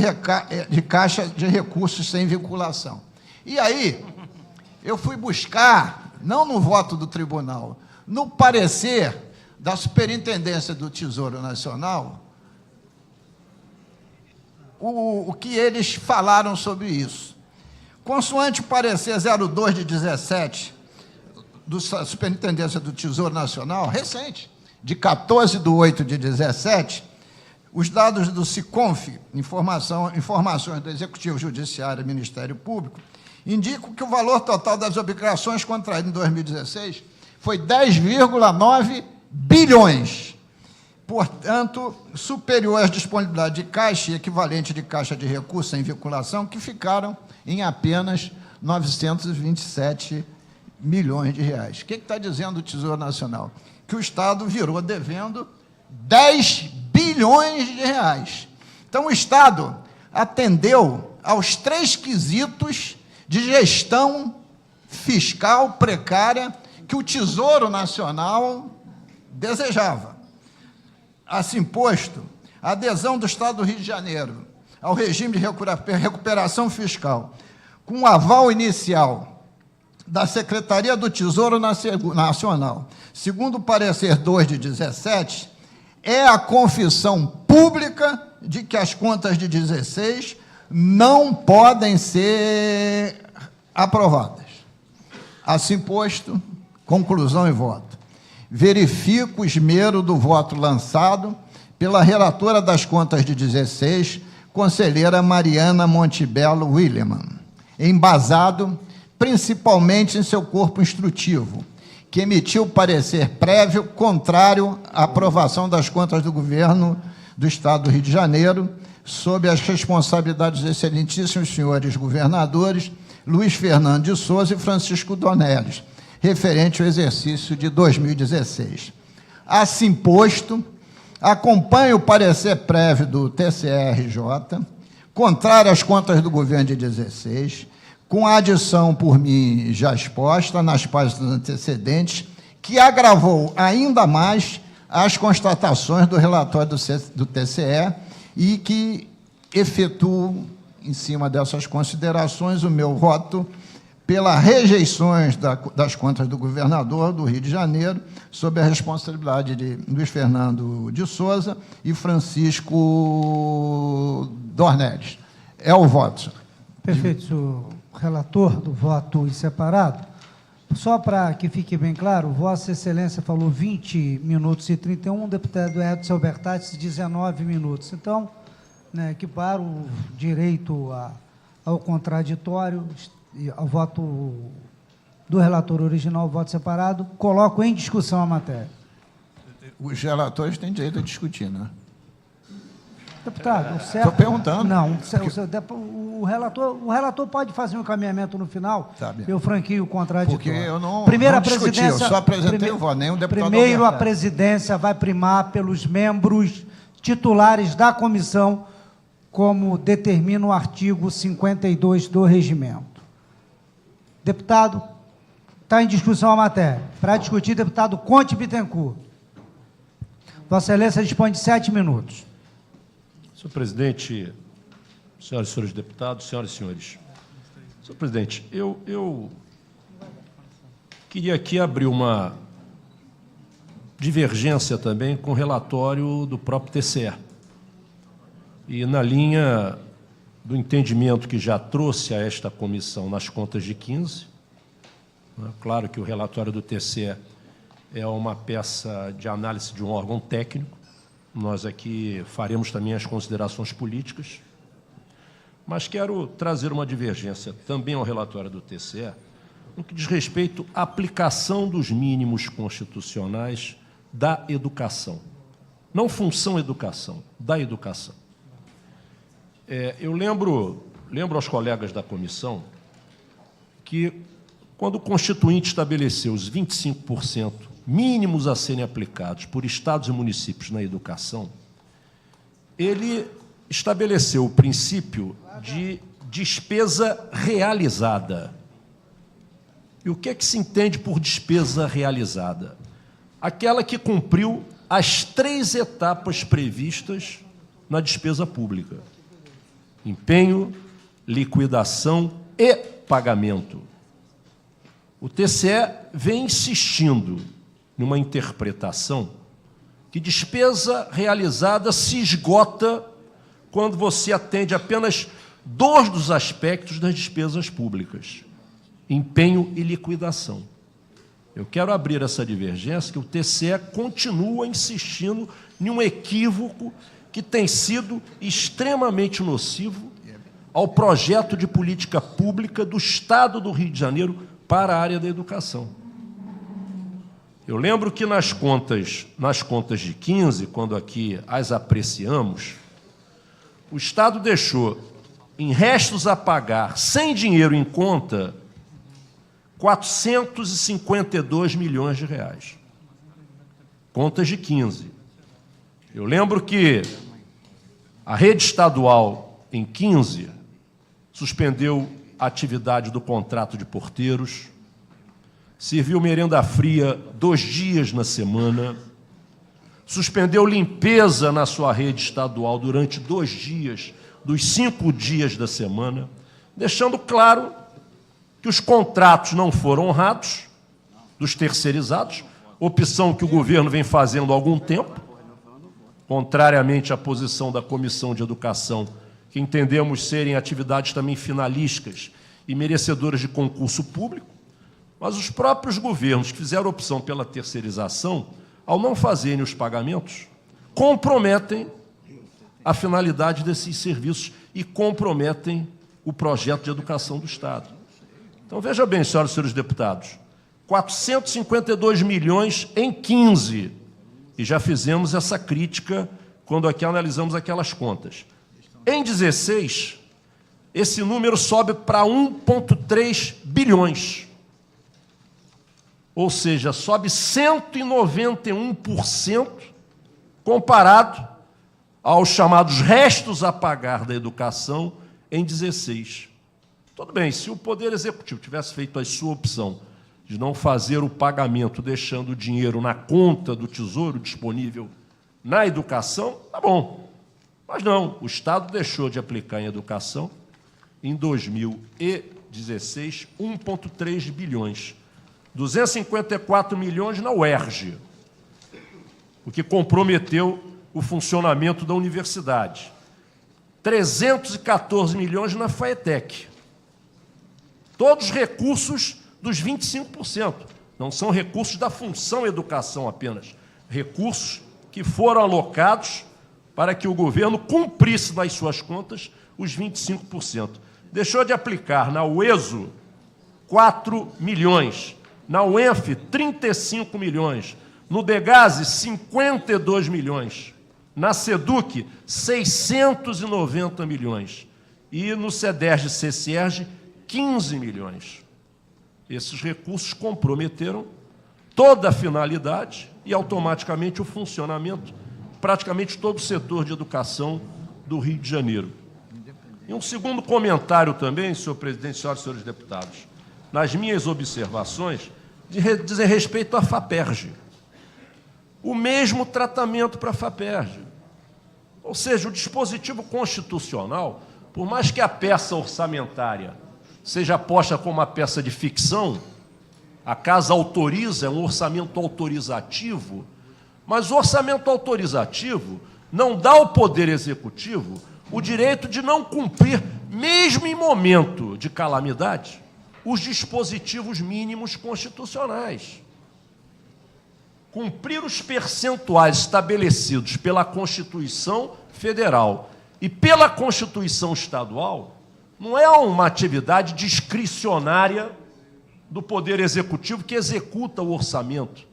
caixa de recursos sem vinculação. E aí, eu fui buscar, não no voto do tribunal, no parecer da Superintendência do Tesouro Nacional, o que eles falaram sobre isso. Consoante o parecer 02 de 17, da Superintendência do Tesouro Nacional, recente, de 14 de 8 de 17, os dados do SICONF, informações do Executivo Judiciário e Ministério Público, indicam que o valor total das obrigações contraídas em 2016 foi 10,9 bilhões, portanto, superior às disponibilidades de caixa e equivalente de caixa de recursos sem vinculação, que ficaram em apenas 927 milhões de reais. O que está dizendo o Tesouro Nacional? Que o Estado virou devendo 10 bilhões de reais. Então, o Estado atendeu aos 3 quesitos de gestão fiscal precária que o Tesouro Nacional desejava. Assim posto, a adesão do Estado do Rio de Janeiro ao regime de recuperação fiscal, com o aval inicial da Secretaria do Tesouro Nacional, segundo o parecer 2 de 17, é a confissão pública de que as contas de 16 não podem ser aprovadas. Assim posto, conclusão e voto. Verifico o esmero do voto lançado pela relatora das contas de 16, conselheira Mariana Montebello Williman, embasado principalmente em seu corpo instrutivo, que emitiu parecer prévio contrário à aprovação das contas do governo do Estado do Rio de Janeiro, sob as responsabilidades dos excelentíssimos senhores governadores Luiz Fernando de Souza e Francisco Dornelles, referente ao exercício de 2016. Assim posto, acompanho o parecer prévio do TCE-RJ, contrário às contas do governo de 16, com a adição por mim já exposta nas páginas antecedentes, que agravou ainda mais as constatações do relatório do TCE e que efetuo, em cima dessas considerações, o meu voto pela rejeições das contas do governador do Rio de Janeiro, sob a responsabilidade de Luiz Fernando de Souza e Francisco Dornelles. É o voto, senhor. Perfeito, senhor relator do voto em separado. Só para que fique bem claro, Vossa Excelência falou 20 minutos e 31, o deputado Edson Albertazzi, 19 minutos. Então, equiparo o direito ao contraditório, ao voto do relator original, voto separado. Coloco em discussão a matéria. Os relatores têm direito a discutir, né? Deputado, o certo... Estou perguntando. Não, o relator pode fazer um encaminhamento no final, Tá bem. eu franquio o contraditório. Porque eu não Presidência, discuti, eu só apresentei o voto, nenhum deputado... Primeiro, a Alberto. presidência vai primar pelos membros titulares da comissão, como determina o artigo 52 do regimento. Deputado, está em discussão a matéria. Para discutir, deputado Conte Bittencourt. Vossa Excelência dispõe de 7 minutos. Senhor presidente, senhoras e senhores deputados, senhoras e senhores. Senhor presidente, eu queria aqui abrir uma divergência também com o relatório do próprio TCE. E na linha do entendimento que já trouxe a esta comissão nas contas de 15, né, claro que o relatório do TCE é uma peça de análise de um órgão técnico, nós aqui faremos também as considerações políticas, mas quero trazer uma divergência também ao relatório do TCE, no que diz respeito à aplicação dos mínimos constitucionais da educação. Não função educação, da educação. Eu lembro aos colegas da comissão que, quando o Constituinte estabeleceu os 25% mínimos a serem aplicados por estados e municípios na educação, ele estabeleceu o princípio de despesa realizada. E o que é que se entende por despesa realizada? Aquela que cumpriu as 3 etapas previstas na despesa pública: empenho, liquidação e pagamento. O TCE vem insistindo numa interpretação que despesa realizada se esgota quando você atende apenas 2 dos aspectos das despesas públicas: empenho e liquidação. Eu quero abrir essa divergência, que o TCE continua insistindo em um equívoco que tem sido extremamente nocivo ao projeto de política pública do Estado do Rio de Janeiro para a área da educação. Eu lembro que nas contas de 15, quando aqui as apreciamos, o Estado deixou em restos a pagar, sem dinheiro em conta, 452 milhões de reais. Contas de 15. Eu lembro que a rede estadual, em 15, suspendeu a atividade do contrato de porteiros, serviu merenda fria 2 dias na semana, suspendeu limpeza na sua rede estadual durante 2 dias, dos 5 dias da semana, deixando claro que os contratos não foram honrados, dos terceirizados, opção que o governo vem fazendo há algum tempo, contrariamente à posição da Comissão de Educação, que entendemos serem atividades também finalísticas e merecedoras de concurso público, mas os próprios governos que fizeram opção pela terceirização, ao não fazerem os pagamentos, comprometem a finalidade desses serviços e comprometem o projeto de educação do Estado. Então, veja bem, senhoras e senhores deputados, 452 milhões em 15, e já fizemos essa crítica quando aqui analisamos aquelas contas. Em 16, esse número sobe para 1,3 bilhões. Ou seja, sobe 191% comparado aos chamados restos a pagar da educação em 16. Tudo bem, se o Poder Executivo tivesse feito a sua opção de não fazer o pagamento deixando o dinheiro na conta do Tesouro disponível na educação, tá bom. Mas não, o Estado deixou de aplicar em educação, em 2016, 1,3 bilhões. 254 milhões na UERJ, o que comprometeu o funcionamento da universidade. 314 milhões na FAETEC. Todos recursos dos 25%. Não são recursos da função educação apenas. Recursos que foram alocados para que o governo cumprisse nas suas contas os 25%. Deixou de aplicar na UESO 4 milhões. Na UENF, 35 milhões. No DEGASE, 52 milhões. Na SEDUC, 690 milhões. E no CEDERJ e CCERJ, 15 milhões. Esses recursos comprometeram toda a finalidade e, automaticamente, o funcionamento, praticamente todo o setor de educação do Rio de Janeiro. E um segundo comentário também, senhor presidente, senhoras e senhores deputados, nas minhas observações, dizem respeito à FAPERJ. O mesmo tratamento para a FAPERJ. Ou seja, o dispositivo constitucional, por mais que a peça orçamentária seja posta como uma peça de ficção, a Casa autoriza, é um orçamento autorizativo, mas o orçamento autorizativo não dá ao Poder Executivo o direito de não cumprir, mesmo em momento de calamidade, os dispositivos mínimos constitucionais. Cumprir os percentuais estabelecidos pela Constituição Federal e pela Constituição Estadual não é uma atividade discricionária do Poder Executivo que executa o orçamento.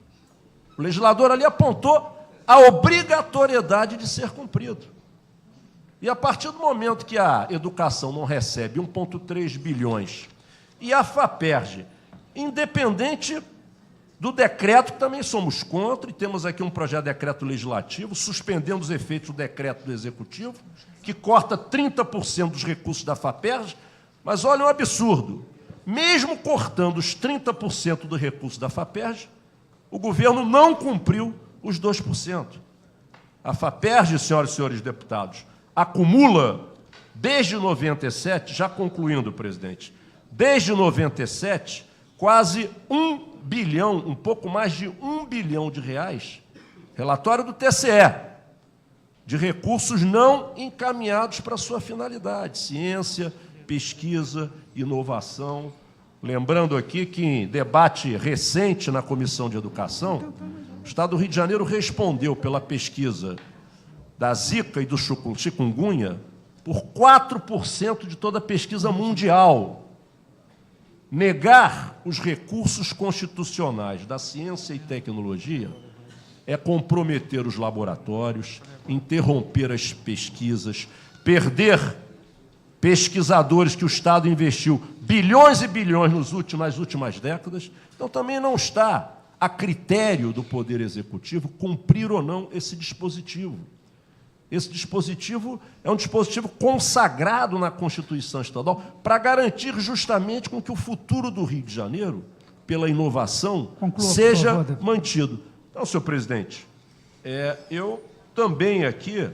O legislador ali apontou a obrigatoriedade de ser cumprido. E a partir do momento que a educação não recebe 1,3 bilhões e a FAPERJ, independente do decreto, que também somos contra, e temos aqui um projeto de decreto legislativo, suspendendo os efeitos do decreto do Executivo, que corta 30% dos recursos da FAPERJ, mas olha um absurdo, mesmo cortando os 30% do recurso da FAPERJ, o governo não cumpriu os 2%. A FAPERJ, senhoras e senhores deputados, acumula, desde 97, já concluindo, presidente, desde 97, quase 1 bilhão, um pouco mais de 1 bilhão de reais, relatório do TCE, de recursos não encaminhados para a sua finalidade, ciência, pesquisa, inovação. Lembrando aqui que, em debate recente na Comissão de Educação, o Estado do Rio de Janeiro respondeu pela pesquisa da Zika e do chikungunya por 4% de toda a pesquisa mundial. Negar os recursos constitucionais da ciência e tecnologia é comprometer os laboratórios, interromper as pesquisas, perder pesquisadores que o Estado investiu bilhões e bilhões nas últimas décadas. Então, também não está a critério do Poder Executivo cumprir ou não esse dispositivo. Esse dispositivo é um dispositivo consagrado na Constituição Estadual para garantir justamente com que o futuro do Rio de Janeiro, pela inovação, seja mantido. Então, senhor presidente, eu também aqui,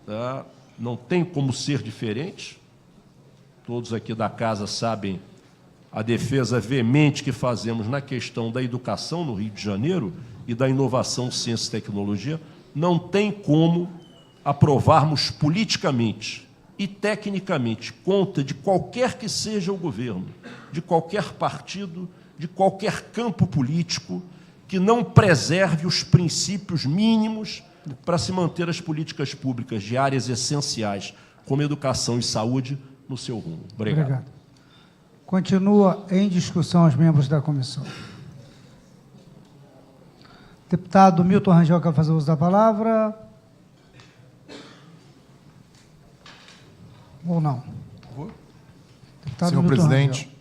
tá, não tem como ser diferente, todos aqui da casa sabem a defesa veemente que fazemos na questão da educação no Rio de Janeiro e da inovação, ciência e tecnologia, não tem como aprovarmos politicamente e tecnicamente conta de qualquer que seja o governo, de qualquer partido, de qualquer campo político, que não preserve os princípios mínimos para se manter as políticas públicas de áreas essenciais, como educação e saúde, no seu rumo. Obrigado. Continua em discussão os membros da comissão. Deputado Milton Rangel quer fazer uso da palavra? Ou não? Deputado Senhor Milton presidente,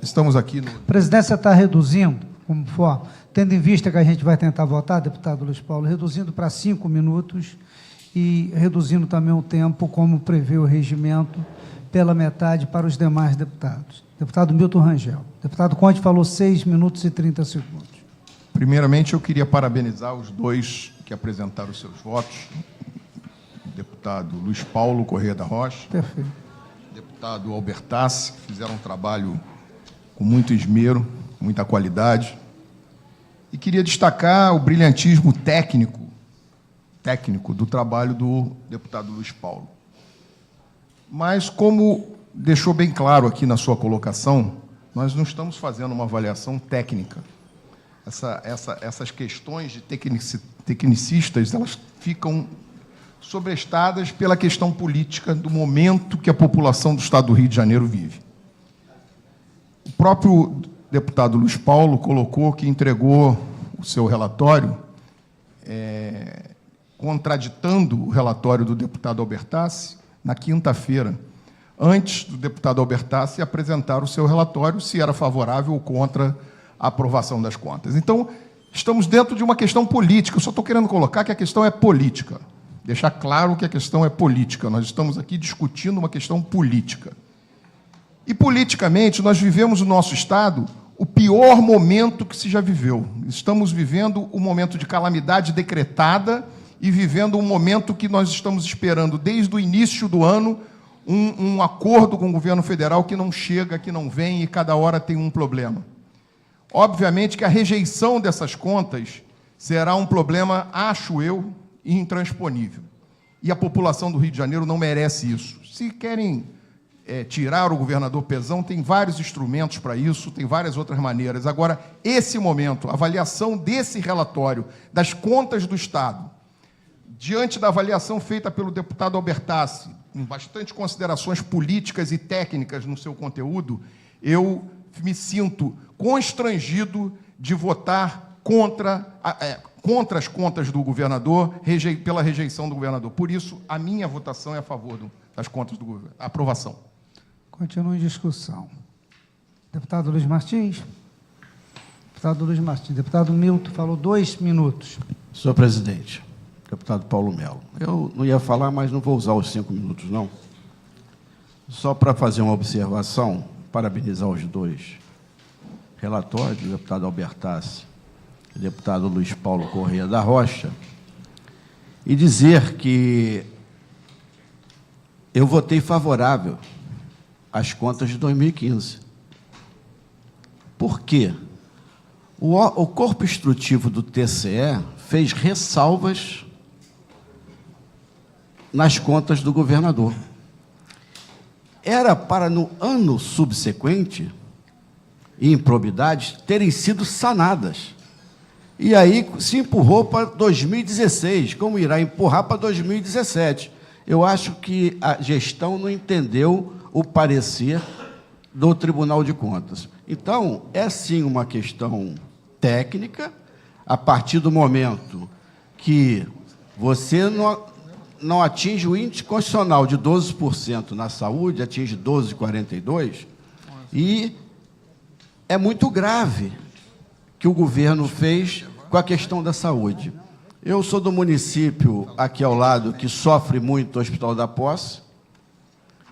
estamos aqui no... A presidência está reduzindo, como for, tendo em vista que a gente vai tentar votar, deputado Luiz Paulo, reduzindo para 5 minutos e reduzindo também o tempo, como prevê o regimento, pela metade para os demais deputados. Deputado Milton Rangel. Deputado Conde falou 6 minutos e 30 segundos. Primeiramente, eu queria parabenizar os dois que apresentaram os seus votos. O deputado Luiz Paulo Corrêa da Rocha. Perfeito. O deputado Albertassi, que fizeram um trabalho com muito esmero, muita qualidade. E queria destacar o brilhantismo técnico do trabalho do deputado Luiz Paulo. Mas, como deixou bem claro aqui na sua colocação, nós não estamos fazendo uma avaliação técnica. Essas questões de tecnicistas, elas ficam sobrestadas pela questão política do momento que a população do Estado do Rio de Janeiro vive. O próprio deputado Luiz Paulo colocou que entregou o seu relatório contraditando o relatório do deputado Albertassi na quinta-feira, antes do deputado Albertassi apresentar o seu relatório, se era favorável ou contra a aprovação das contas. Então, estamos dentro de uma questão política. Eu só estou querendo colocar que a questão é política. Deixar claro que a questão é política. Nós estamos aqui discutindo uma questão política. E, politicamente, nós vivemos no nosso Estado o pior momento que se já viveu. Estamos vivendo um momento de calamidade decretada e vivendo um momento que nós estamos esperando, desde o início do ano, um acordo com o governo federal que não chega, que não vem, e cada hora tem um problema. Obviamente que a rejeição dessas contas será um problema, acho eu, intransponível. E a população do Rio de Janeiro não merece isso. Se querem tirar o governador Pezão, tem vários instrumentos para isso, tem várias outras maneiras. Agora, esse momento, a avaliação desse relatório das contas do Estado, diante da avaliação feita pelo deputado Albertassi, com bastante considerações políticas e técnicas no seu conteúdo, eu me sinto constrangido de votar contra as contas do governador, pela rejeição do governador. Por isso, a minha votação é a favor das contas do governo. Aprovação. Continua em discussão. Deputado Luiz Martins. Deputado Luiz Martins. Deputado Milton falou 2 minutos. Senhor presidente, deputado Paulo Melo, eu não ia falar, mas não vou usar os 5 minutos, não. Só para fazer uma observação, parabenizar os dois relatórios, o deputado Albertassi e o deputado Luiz Paulo Correia da Rocha, e dizer que eu votei favorável às contas de 2015. Por quê? O corpo instrutivo do TCE fez ressalvas nas contas do governador. Era para, no ano subsequente, improbidades terem sido sanadas. E aí se empurrou para 2016, como irá empurrar para 2017. Eu acho que a gestão não entendeu o parecer do Tribunal de Contas. Então, é sim uma questão técnica, a partir do momento que você não atinge o índice constitucional de 12% na saúde, atinge 12,42%, e é muito grave que o governo fez com a questão da saúde. Eu sou do município aqui ao lado que sofre muito o Hospital da Posse,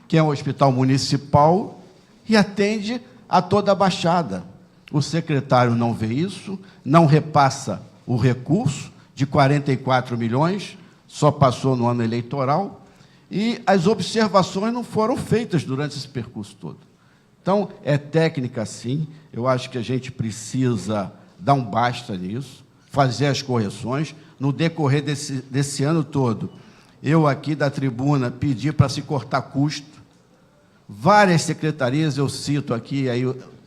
que é um hospital municipal e atende a toda a Baixada. O secretário não vê isso, não repassa o recurso de 44 milhões, só passou no ano eleitoral, e as observações não foram feitas durante esse percurso todo. Então, é técnica, sim. Eu acho que a gente precisa dar um basta nisso, fazer as correções. No decorrer desse ano todo, eu aqui da tribuna pedi para se cortar custo. Várias secretarias, eu cito aqui, aí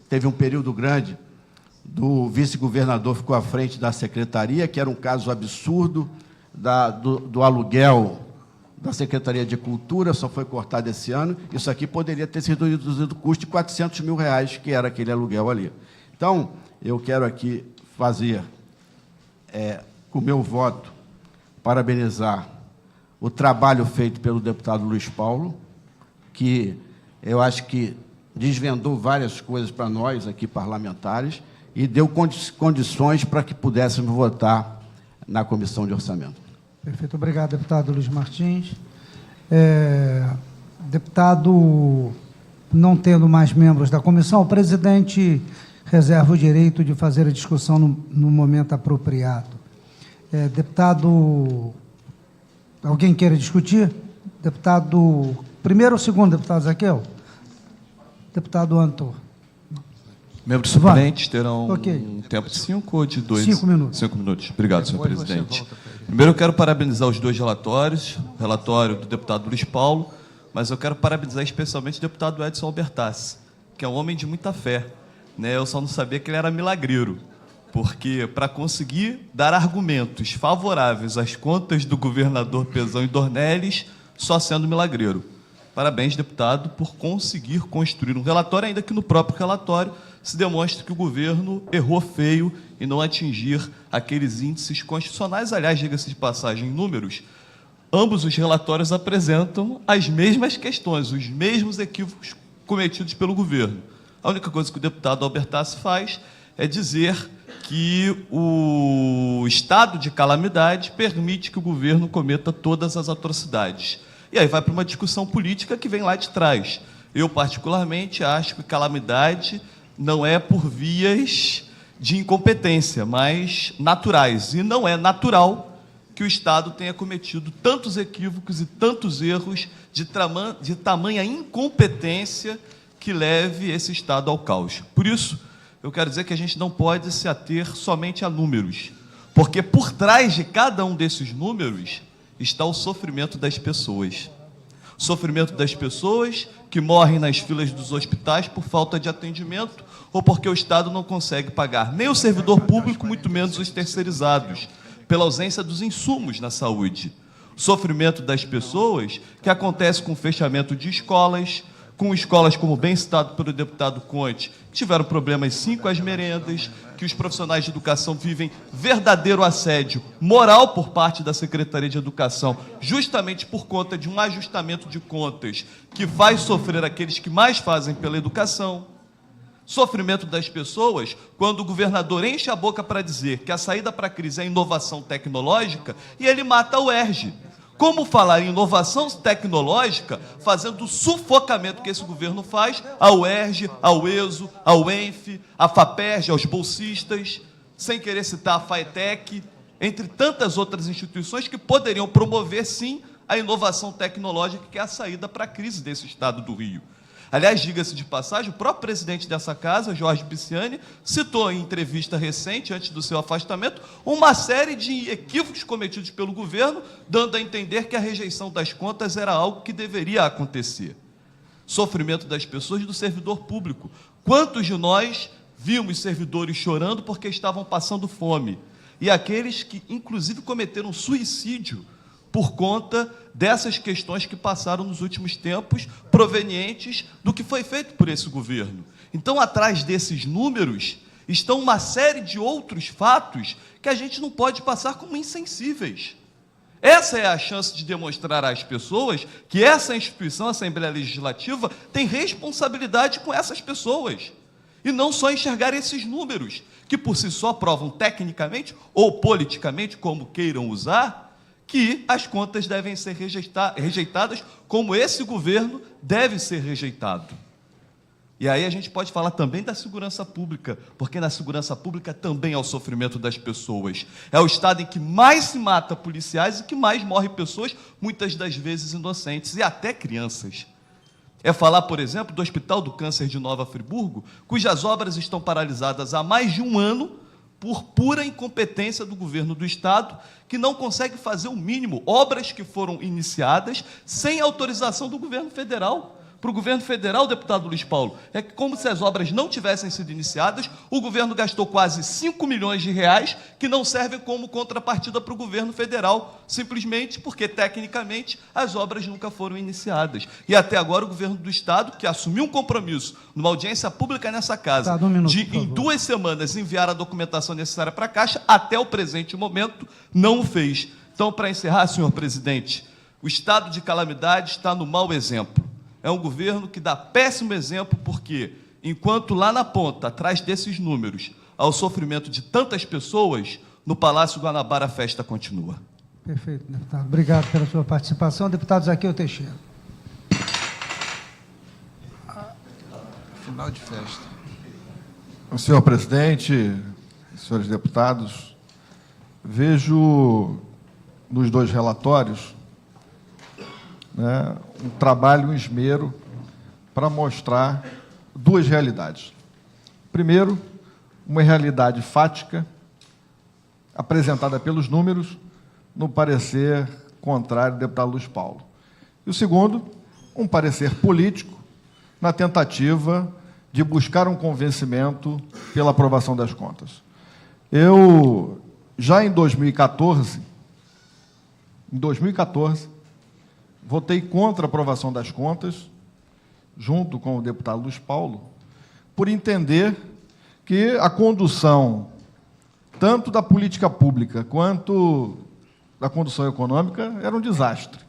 teve um período grande do vice-governador ficou à frente da secretaria, que era um caso absurdo, do aluguel da Secretaria de Cultura, só foi cortado esse ano. Isso aqui poderia ter sido reduzido o custo de R$400 mil, que era aquele aluguel ali. Então, eu quero aqui fazer, com o meu voto, parabenizar o trabalho feito pelo deputado Luiz Paulo, que eu acho que desvendou várias coisas para nós aqui, parlamentares, e deu condições para que pudéssemos votar na Comissão de Orçamento. Perfeito. Obrigado, deputado Luiz Martins. Deputado, não tendo mais membros da comissão, o presidente reserva o direito de fazer a discussão no momento apropriado. Deputado, alguém queira discutir? Deputado, primeiro ou segundo, deputado Zaqueu? Deputado Antor. Membros suplentes terão um tempo de 5 ou de 2? 5 minutos. 5 minutos. Obrigado, senhor presidente. Primeiro, eu quero parabenizar os dois relatórios, o relatório do deputado Luiz Paulo, mas eu quero parabenizar especialmente o deputado Edson Albertassi, que é um homem de muita fé, né? Eu só não sabia que ele era milagreiro, porque para conseguir dar argumentos favoráveis às contas do governador Pezão e Dornelles, só sendo milagreiro. Parabéns, deputado, por conseguir construir um relatório, ainda que no próprio relatório se demonstra que o governo errou feio em não atingir aqueles índices constitucionais. Aliás, diga-se de passagem, em números, ambos os relatórios apresentam as mesmas questões, os mesmos equívocos cometidos pelo governo. A única coisa que o deputado Albertassi faz é dizer que o estado de calamidade permite que o governo cometa todas as atrocidades. E aí vai para uma discussão política que vem lá de trás. Eu, particularmente, acho que calamidade não é por vias de incompetência, mas naturais. E não é natural que o Estado tenha cometido tantos equívocos e tantos erros de tamanha incompetência que leve esse Estado ao caos. Por isso, eu quero dizer que a gente não pode se ater somente a números, porque por trás de cada um desses números está o sofrimento das pessoas. O sofrimento das pessoas que morrem nas filas dos hospitais por falta de atendimento ou porque o Estado não consegue pagar nem o servidor público, muito menos os terceirizados, pela ausência dos insumos na saúde. O sofrimento das pessoas que acontece com o fechamento de escolas, com escolas, como bem citado pelo deputado Conte, que tiveram problemas sim com as merendas, que os profissionais de educação vivem verdadeiro assédio moral por parte da Secretaria de Educação, justamente por conta de um ajustamento de contas que faz sofrer aqueles que mais fazem pela educação. Sofrimento das pessoas quando o governador enche a boca para dizer que a saída para a crise é a inovação tecnológica e ele mata a UERJ. Como falar em inovação tecnológica fazendo o sufocamento que esse governo faz ao UERJ, ao ESO, ao ENF, à FAPERJ, aos bolsistas, sem querer citar a FAETEC, entre tantas outras instituições que poderiam promover, sim, a inovação tecnológica, que é a saída para a crise desse Estado do Rio. Aliás, diga-se de passagem, o próprio presidente dessa casa, Jorge Pisciani, citou em entrevista recente, antes do seu afastamento, uma série de equívocos cometidos pelo governo, dando a entender que a rejeição das contas era algo que deveria acontecer. Sofrimento das pessoas e do servidor público. Quantos de nós vimos servidores chorando porque estavam passando fome? E aqueles que, inclusive, cometeram suicídio por conta dessas questões que passaram nos últimos tempos, provenientes do que foi feito por esse governo. Então, atrás desses números, estão uma série de outros fatos que a gente não pode passar como insensíveis. Essa é a chance de demonstrar às pessoas que essa instituição, a Assembleia Legislativa, tem responsabilidade com essas pessoas. E não só enxergar esses números, que por si só provam tecnicamente ou politicamente, como queiram usar, que as contas devem ser rejeitadas como esse governo deve ser rejeitado. E aí a gente pode falar também da segurança pública, porque na segurança pública também há o sofrimento das pessoas. É o estado em que mais se mata policiais e que mais morre pessoas, muitas das vezes inocentes, e até crianças. É falar, por exemplo, do Hospital do Câncer de Nova Friburgo, cujas obras estão paralisadas há mais de um ano, por pura incompetência do governo do Estado, que não consegue fazer o mínimo, obras que foram iniciadas sem autorização do governo federal. Para o governo federal, deputado Luiz Paulo, é como se as obras não tivessem sido iniciadas, o governo gastou quase 5 milhões de reais, que não servem como contrapartida para o governo federal, simplesmente porque, tecnicamente, as obras nunca foram iniciadas. E até agora o governo do Estado, que assumiu um compromisso numa audiência pública nessa casa, de em 2 semanas enviar a documentação necessária para a Caixa, até o presente momento não o fez. Então, para encerrar, senhor presidente, o estado de calamidade está no mau exemplo. É um governo que dá péssimo exemplo porque, enquanto lá na ponta, atrás desses números, há o sofrimento de tantas pessoas, no Palácio Guanabara a festa continua. Perfeito, deputado. Obrigado pela sua participação. Deputado Zaqueu Teixeira. Final de festa. Senhor presidente, senhores deputados, vejo nos 2 relatórios, né, um trabalho, um esmero para mostrar 2 realidades. Primeiro, uma realidade fática apresentada pelos números no parecer contrário do deputado Luiz Paulo. E o segundo, um parecer político na tentativa de buscar um convencimento pela aprovação das contas. Eu, já em 2014, votei contra a aprovação das contas, junto com o deputado Luiz Paulo, por entender que a condução, tanto da política pública quanto da condução econômica, era um desastre.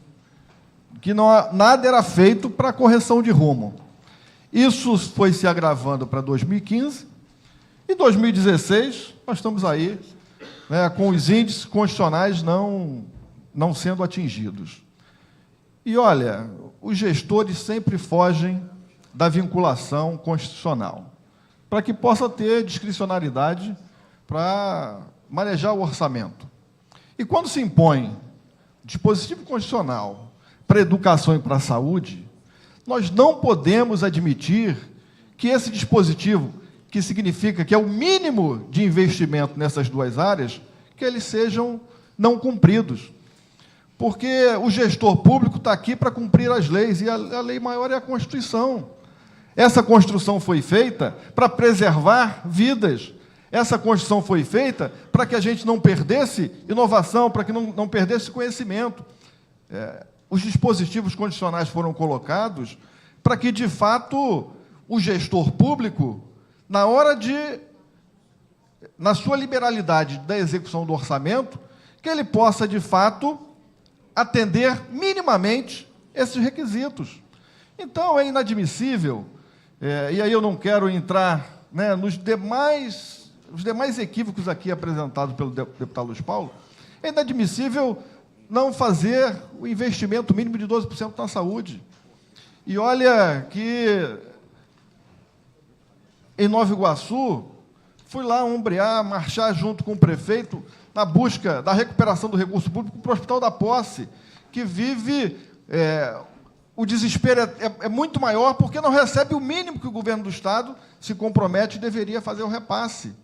Que nada era feito para correção de rumo. Isso foi se agravando para 2015, e 2016 nós estamos aí, né, com os índices constitucionais não sendo atingidos. E, olha, os gestores sempre fogem da vinculação constitucional, para que possa ter discricionariedade para manejar o orçamento. E quando se impõe dispositivo constitucional para a educação e para a saúde, nós não podemos admitir que esse dispositivo, que significa que é o mínimo de investimento nessas duas áreas, que eles sejam não cumpridos. Porque o gestor público está aqui para cumprir as leis, e a lei maior é a Constituição. Essa Constituição foi feita para preservar vidas. Essa Constituição foi feita para que a gente não perdesse inovação, para que não perdesse conhecimento. Os dispositivos constitucionais foram colocados para que, de fato, o gestor público, na sua liberalidade da execução do orçamento, que ele possa, de fato, atender minimamente esses requisitos. Então, é inadmissível, e aí eu não quero entrar, né, nos demais equívocos aqui apresentados pelo deputado Luiz Paulo, é inadmissível não fazer o investimento mínimo de 12% na saúde. E olha que, em Nova Iguaçu, fui lá ombrear, marchar junto com o prefeito na busca da recuperação do recurso público para o Hospital da Posse, que vive... o desespero é muito maior porque não recebe o mínimo que o governo do Estado se compromete e deveria fazer o repasse.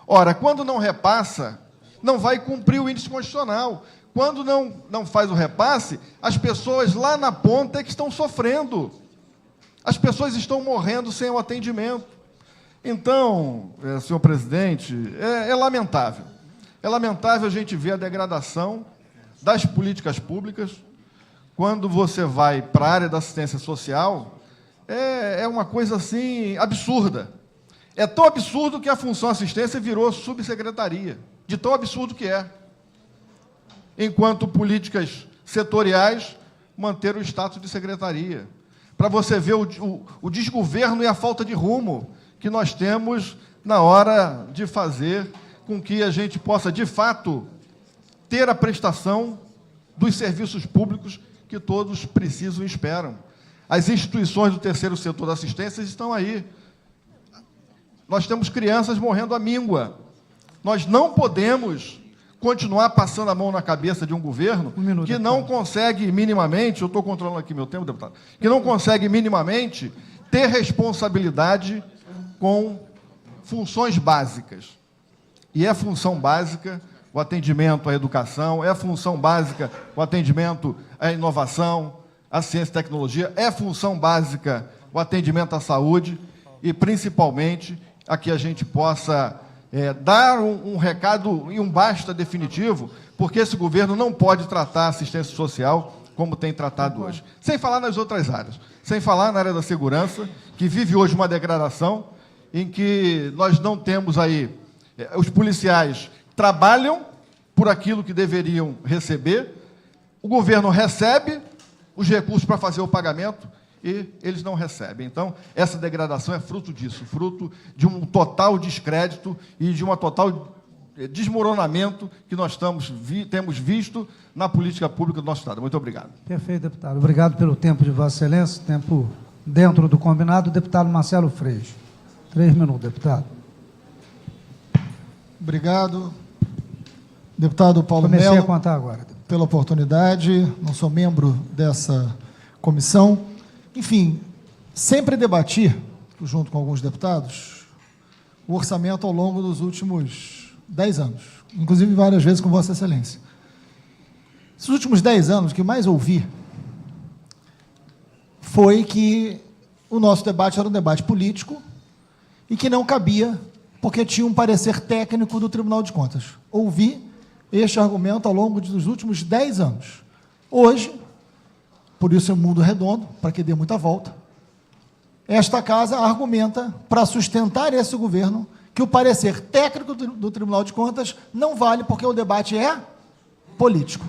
Ora, quando não repassa, não vai cumprir o índice constitucional. Quando não faz o repasse, as pessoas lá na ponta é que estão sofrendo. As pessoas estão morrendo sem o atendimento. Então, senhor presidente, é lamentável. É lamentável a gente ver a degradação das políticas públicas. Quando você vai para a área da assistência social, é uma coisa assim absurda. É tão absurdo que a função assistência virou subsecretaria, de tão absurdo que é. Enquanto políticas setoriais manter o status de secretaria. Para você ver o desgoverno e a falta de rumo que nós temos na hora de fazer com que a gente possa, de fato, ter a prestação dos serviços públicos que todos precisam e esperam. As instituições do terceiro setor da assistência estão aí. Nós temos crianças morrendo à míngua. Nós não podemos continuar passando a mão na cabeça de um governo que não consegue minimamente, eu estou controlando aqui meu tempo, deputado, que não consegue minimamente ter responsabilidade com funções básicas. E é função básica o atendimento à educação, é função básica o atendimento à inovação, à ciência e tecnologia, é função básica o atendimento à saúde e, principalmente, a que a gente possa dar um recado e um basta definitivo, porque esse governo não pode tratar a assistência social como tem tratado hoje. Sem falar nas outras áreas. Sem falar na área da segurança, que vive hoje uma degradação em que nós não temos aí... Os policiais trabalham por aquilo que deveriam receber, o governo recebe os recursos para fazer o pagamento e eles não recebem. Então, essa degradação é fruto disso, fruto de um total descrédito e de um total desmoronamento que nós temos visto na política pública do nosso Estado. Muito obrigado. Perfeito, deputado. Obrigado pelo tempo de Vossa Excelência, tempo dentro do combinado. Deputado Marcelo Freixo. 3 minutos, deputado. Obrigado, deputado Paulo Comecei Mello, a contar agora. pela oportunidade. Não sou membro dessa comissão. Enfim, sempre debati, junto com alguns deputados, o orçamento ao longo dos últimos 10 anos, inclusive várias vezes com Vossa Excelência. Esses últimos 10 anos, o que mais ouvi foi que o nosso debate era um debate político e que não cabia porque tinha um parecer técnico do Tribunal de Contas. Ouvi este argumento ao longo dos últimos 10 anos. Hoje, por isso é um mundo redondo, para que dê muita volta, esta casa argumenta para sustentar esse governo que o parecer técnico do Tribunal de Contas não vale porque o debate é político,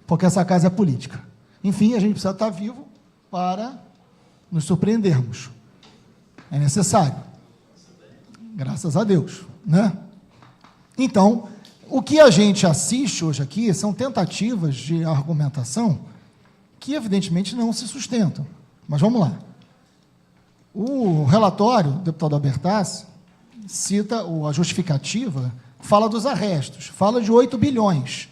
porque essa casa é política. Enfim, a gente precisa estar vivo para nos surpreendermos. É necessário. Graças a Deus, né? Então, o que a gente assiste hoje aqui são tentativas de argumentação que, evidentemente, não se sustentam. Mas vamos lá. O relatório, do deputado Albertassi, cita a justificativa, fala dos arrestos, fala de 8 bilhões.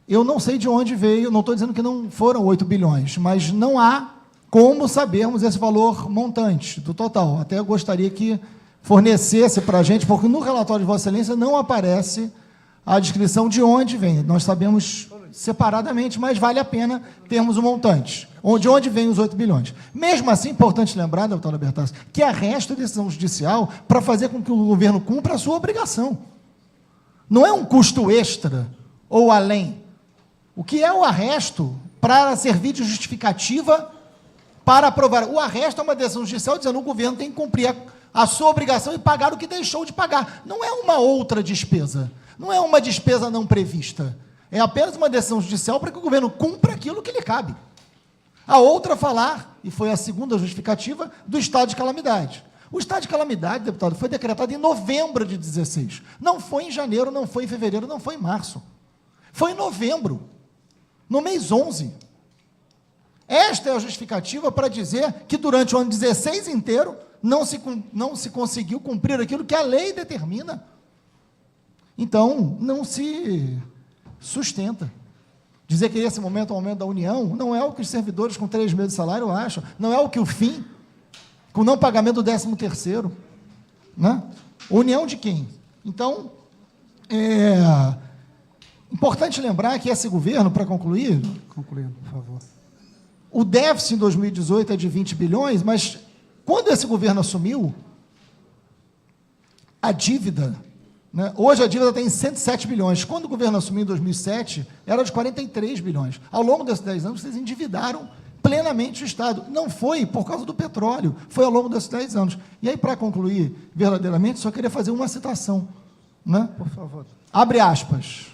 Eu não sei de onde veio, não estou dizendo que não foram 8 bilhões, mas não há como sabermos esse valor montante do total. Até eu gostaria que fornecesse para a gente, porque no relatório de Vossa Excelência não aparece a descrição de onde vem. Nós sabemos separadamente, mas vale a pena termos um montante. De onde vem os 8 bilhões? Mesmo assim, importante lembrar, deputado Albertassi, que arresto é decisão judicial para fazer com que o governo cumpra a sua obrigação. Não é um custo extra ou além. O que é o arresto para servir de justificativa para aprovar? O arresto é uma decisão judicial dizendo que o governo tem que cumprir a sua obrigação e pagar o que deixou de pagar. Não é uma outra despesa. Não é uma despesa não prevista. É apenas uma decisão judicial para que o governo cumpra aquilo que lhe cabe. A outra falar, e foi a segunda justificativa, do estado de calamidade. O estado de calamidade, deputado, foi decretado em novembro de 16. Não foi em janeiro, não foi em fevereiro, não foi em março. Foi em novembro, no mês 11. Esta é a justificativa para dizer que durante o ano 16 inteiro não se conseguiu cumprir aquilo que a lei determina. Então, não se sustenta. Dizer que esse momento é o momento da união não é o que os servidores com 3 meses de salário acham, não é o que o fim, com não pagamento do 13º. Né? União de quem? Então, é importante lembrar que esse governo, para concluir, Concluindo, por favor. o déficit em 2018 é de 20 bilhões, mas quando esse governo assumiu, a dívida, né, hoje a dívida tem 107 bilhões. Quando o governo assumiu em 2007, era de 43 bilhões. Ao longo desses 10 anos, vocês endividaram plenamente o Estado. Não foi por causa do petróleo, foi ao longo desses 10 anos. E aí, para concluir verdadeiramente, só queria fazer uma citação. Né? Por favor. Abre aspas.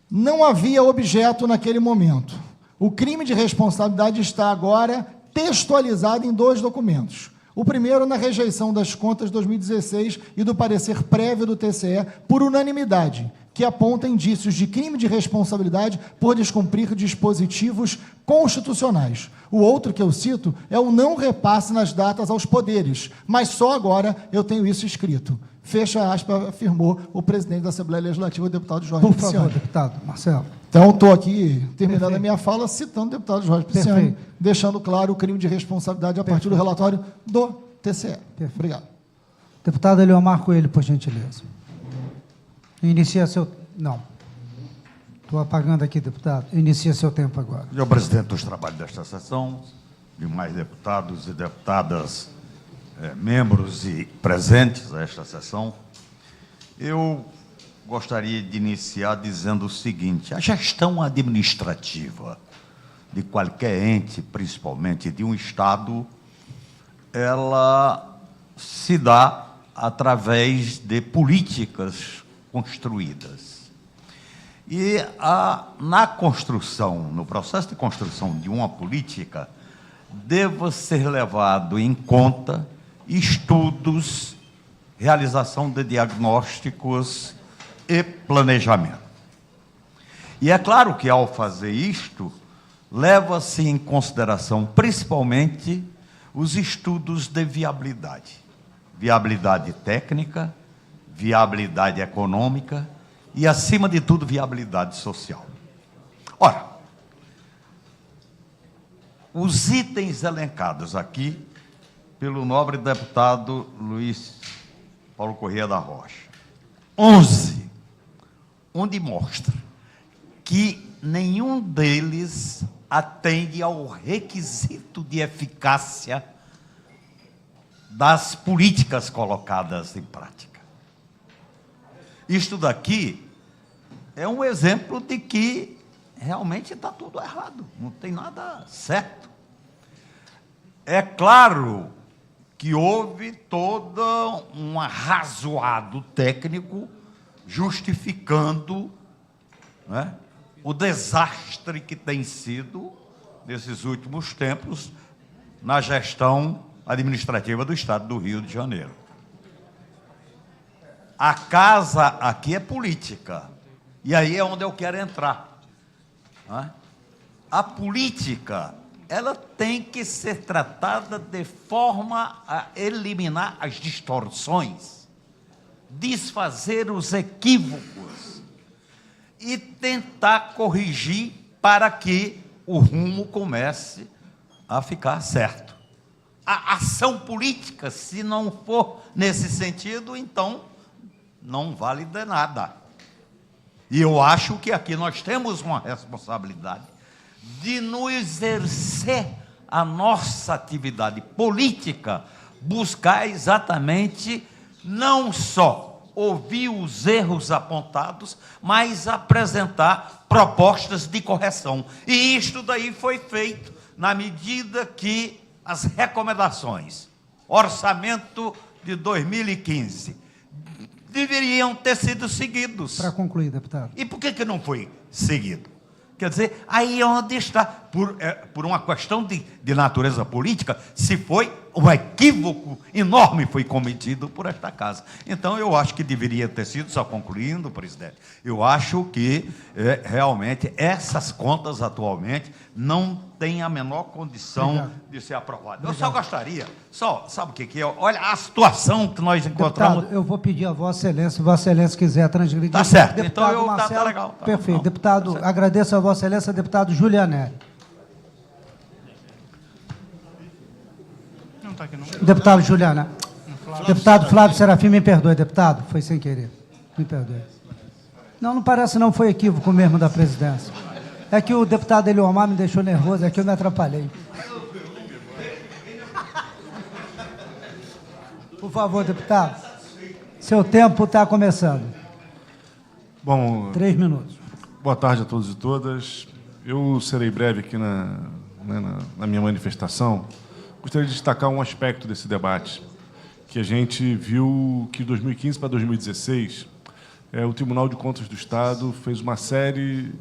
Não havia objeto naquele momento. O crime de responsabilidade está agora textualizado em 2 documentos. O primeiro na rejeição das contas de 2016 e do parecer prévio do TCE por unanimidade, que aponta indícios de crime de responsabilidade por descumprir dispositivos constitucionais. O outro que eu cito é o não repasse nas datas aos poderes, mas só agora eu tenho isso escrito. Fecha aspas, afirmou o presidente da Assembleia Legislativa, o deputado Jorge Por favor, Pisciani. deputado Marcelo. Então, estou aqui, terminando Perfeito. a minha fala, citando o deputado Jorge Pisciani, Perfeito. deixando claro o crime de responsabilidade a partir do relatório do TCE. Perfeito. Obrigado. Deputado Eliomar Coelho, por gentileza. Inicia seu... Não. Estou apagando aqui, deputado. Inicia seu tempo agora. Senhor presidente dos trabalhos desta sessão, demais deputados e deputadas, membros e presentes a esta sessão, eu gostaria de iniciar dizendo o seguinte: a gestão administrativa de qualquer ente, principalmente de um Estado, ela se dá através de políticas construídas. E na construção, no processo de construção de uma política, deve ser levado em conta estudos, realização de diagnósticos e planejamento. E é claro que, ao fazer isto, leva-se em consideração, principalmente, os estudos de viabilidade. Viabilidade técnica, viabilidade econômica e, acima de tudo, viabilidade social. Ora, os itens elencados aqui pelo nobre deputado Luiz Paulo Corrêa da Rocha, 11, onde mostra que nenhum deles atende ao requisito de eficácia das políticas colocadas em prática. Isto daqui é um exemplo de que realmente está tudo errado, não tem nada certo. É claro que houve todo um arrazoado técnico justificando, né, o desastre que tem sido, nesses últimos tempos, na gestão administrativa do Estado do Rio de Janeiro. A casa aqui é política, e aí é onde eu quero entrar, né? A política, ela tem que ser tratada de forma a eliminar as distorções, desfazer os equívocos e tentar corrigir para que o rumo comece a ficar certo. A ação política, se não for nesse sentido, então não vale de nada. E eu acho que aqui nós temos uma responsabilidade de, no exercer a nossa atividade política, buscar exatamente não só ouvir os erros apontados, mas apresentar propostas de correção. E isto daí foi feito na medida que as recomendações, orçamento de 2015, deveriam ter sido seguidos. Para concluir, deputado. E por que não foi seguido? Quer dizer, aí é onde está, por uma questão de natureza política, se foi um equívoco enorme foi cometido por esta casa. Então, eu acho que deveria ter sido, só concluindo, presidente, eu acho que realmente essas contas atualmente não têm a menor condição de ser aprovadas. Eu só gostaria, sabe o que é? Olha a situação que nós encontramos. Deputado, eu vou pedir a Vossa Excelência, se Vossa Excelência quiser transgredir. Tá certo, deputado então Marcelo, tá legal. Tá, perfeito. não, Deputado, tá agradeço a Vossa Excelência, deputado Julianelli. Não está aqui, não. Deputado Juliana. Deputado Flávio Serafim, me perdoe, deputado, foi sem querer. Me perdoe. Não parece não, foi equívoco mesmo da presidência. É que o deputado Eliomar me deixou nervoso, é que eu me atrapalhei. Por favor, deputado. Seu tempo está começando. Bom, 3 minutos. boa tarde a todos e todas. Eu serei breve aqui na minha manifestação. Gostaria de destacar um aspecto desse debate, que a gente viu que de 2015 para 2016, o Tribunal de Contas do Estado fez uma série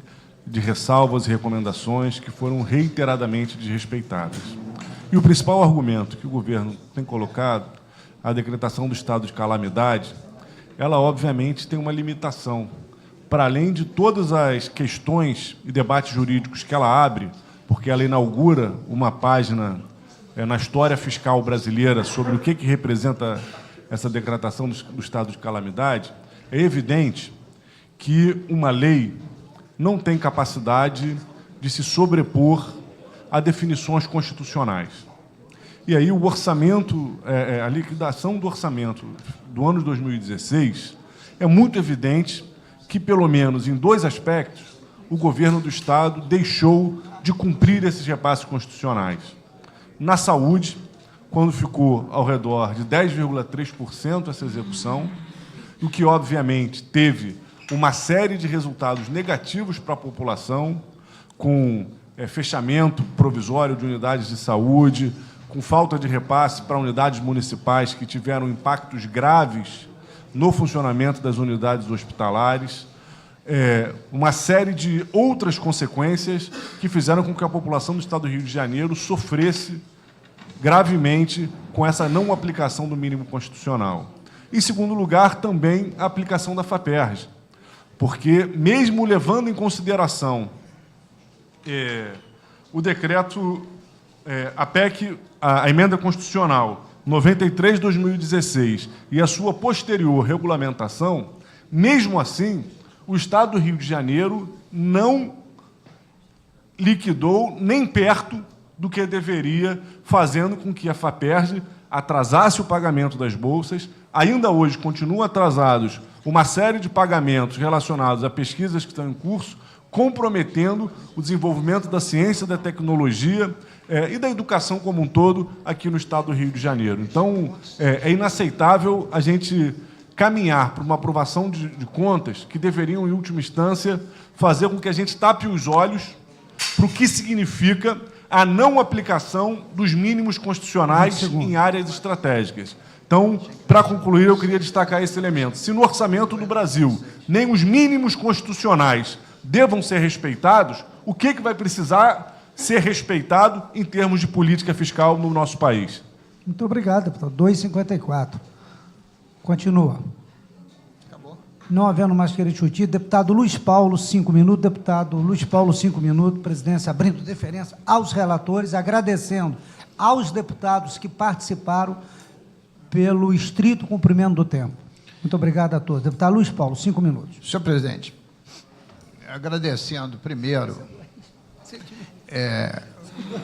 de ressalvas e recomendações que foram reiteradamente desrespeitadas. E o principal argumento que o governo tem colocado, a decretação do estado de calamidade, ela obviamente tem uma limitação. Para além de todas as questões e debates jurídicos que ela abre, porque ela inaugura uma página na história fiscal brasileira sobre o que representa essa decretação do estado de calamidade, é evidente que uma lei não tem capacidade de se sobrepor a definições constitucionais. E aí o orçamento, a liquidação do orçamento do ano de 2016, é muito evidente que, pelo menos em 2 aspectos, o governo do Estado deixou de cumprir esses repasses constitucionais. Na saúde, quando ficou ao redor de 10,3% essa execução, o que, obviamente, teve uma série de resultados negativos para a população, com fechamento provisório de unidades de saúde, com falta de repasse para unidades municipais que tiveram impactos graves no funcionamento das unidades hospitalares, uma série de outras consequências que fizeram com que a população do Estado do Rio de Janeiro sofresse gravemente com essa não aplicação do mínimo constitucional. Em segundo lugar, também a aplicação da FAPERJ, porque, mesmo levando em consideração o decreto, a PEC, a emenda constitucional 93/2016 e a sua posterior regulamentação, mesmo assim, o Estado do Rio de Janeiro não liquidou nem perto do que deveria, fazendo com que a FAPERJ atrasasse o pagamento das bolsas. Ainda hoje continuam atrasados uma série de pagamentos relacionados a pesquisas que estão em curso, comprometendo o desenvolvimento da ciência, da tecnologia e da educação como um todo aqui no Estado do Rio de Janeiro. Então, é inaceitável a gente caminhar para uma aprovação de contas que deveriam, em última instância, fazer com que a gente tape os olhos para o que significa a não aplicação dos mínimos constitucionais em áreas estratégicas. Então, para concluir, eu queria destacar esse elemento. Se no orçamento do Brasil nem os mínimos constitucionais devam ser respeitados, o que vai precisar ser respeitado em termos de política fiscal no nosso país? Muito obrigado, deputado. 2,54. Continua. Acabou. Não havendo mais querer discutir, deputado Luiz Paulo, 5 minutos. Deputado Luiz Paulo, 5 minutos. Presidência abrindo deferência aos relatores, agradecendo aos deputados que participaram pelo estrito cumprimento do tempo. Muito obrigado a todos. Deputado Luiz Paulo, 5 minutos. Senhor presidente, agradecendo primeiro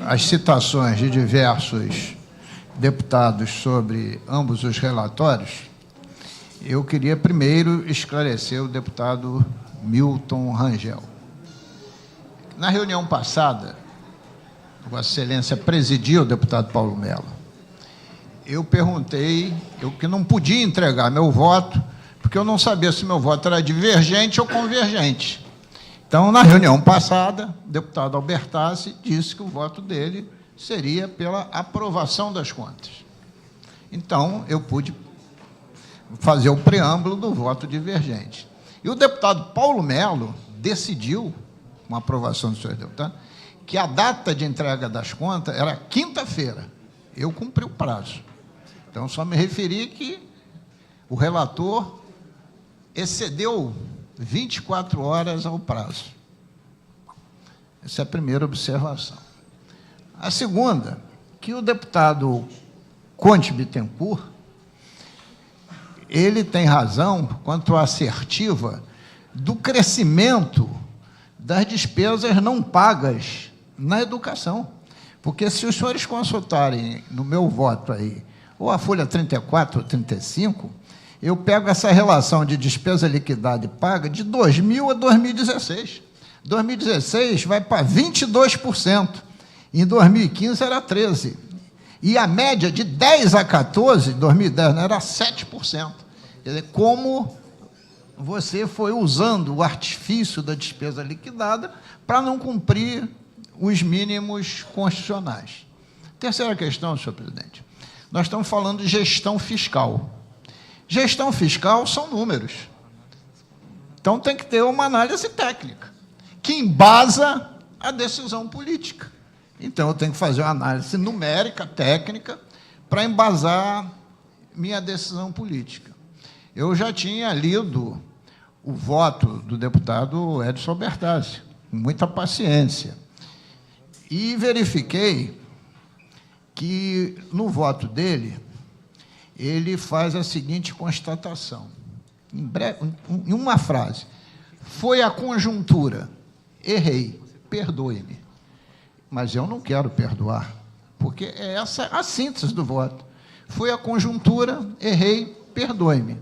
as citações de diversos deputados sobre ambos os relatórios, eu queria primeiro esclarecer o deputado Milton Rangel. Na reunião passada, Vossa Excelência presidiu o deputado Paulo Mello. Eu perguntei, eu que não podia entregar meu voto, porque eu não sabia se meu voto era divergente ou convergente. Então, na reunião passada, o deputado Albertassi disse que o voto dele seria pela aprovação das contas. Então, eu pude fazer o preâmbulo do voto divergente. E o deputado Paulo Mello decidiu, com a aprovação dos senhores deputados, que a data de entrega das contas era quinta-feira. Eu cumpri o prazo. Então, só me referi que o relator excedeu 24 horas ao prazo. Essa é a primeira observação. A segunda, que o deputado Conte Bittencourt, ele tem razão quanto à assertiva do crescimento das despesas não pagas na educação. Porque se os senhores consultarem no meu voto aí, ou a folha 34 ou 35, eu pego essa relação de despesa liquidada e paga de 2000 a 2016. 2016 vai para 22%. Em 2015 era 13%. E a média de 10 a 14, em 2010, era 7%. Quer dizer, como você foi usando o artifício da despesa liquidada para não cumprir os mínimos constitucionais. Terceira questão, senhor presidente. Nós estamos falando de gestão fiscal. Gestão fiscal são números. Então, tem que ter uma análise técnica, que embasa a decisão política. Então, eu tenho que fazer uma análise numérica, técnica, para embasar minha decisão política. Eu já tinha lido o voto do deputado Edson Albertassi, com muita paciência, e verifiquei que, no voto dele, ele faz a seguinte constatação, em uma frase: foi a conjuntura, errei, perdoe-me. Mas eu não quero perdoar, porque é essa a síntese do voto. Foi a conjuntura, errei, perdoe-me.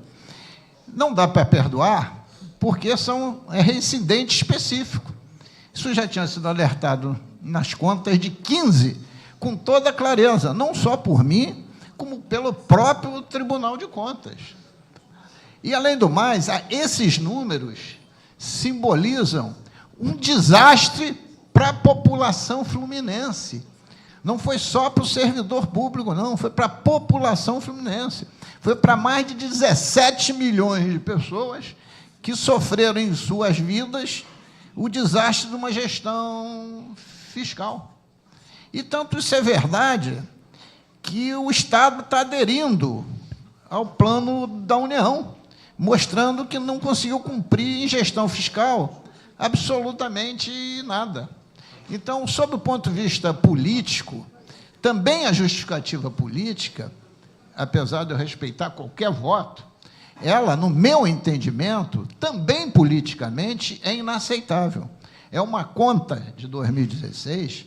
Não dá para perdoar, porque é reincidente específico. Isso já tinha sido alertado nas contas de 15, com toda clareza, não só por mim, como pelo próprio Tribunal de Contas. E, além do mais, esses números simbolizam um desastre para a população fluminense. Não foi só para o servidor público, não, foi para a população fluminense. Foi para mais de 17 milhões de pessoas que sofreram em suas vidas o desastre de uma gestão fiscal. E tanto isso é verdade que o Estado está aderindo ao plano da União, mostrando que não conseguiu cumprir em gestão fiscal absolutamente nada. Então, sob o ponto de vista político, também a justificativa política, apesar de eu respeitar qualquer voto, ela, no meu entendimento, também politicamente é inaceitável. É uma conta de 2016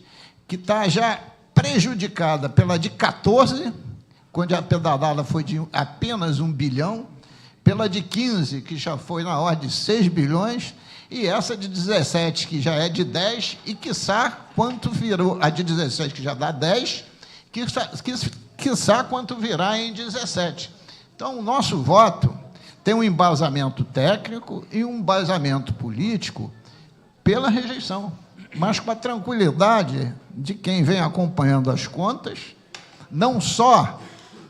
que está já prejudicada pela de 14, quando a pedalada foi de apenas 1 bilhão, pela de 15, que já foi na ordem de 6 bilhões, e essa de 17, que já é de 10, e, quiçá, quanto virou a de 17, que já dá 10, quiçá, quanto virá em 17. Então, o nosso voto tem um embasamento técnico e um embasamento político pela rejeição. mas com a tranquilidade de quem vem acompanhando as contas, não só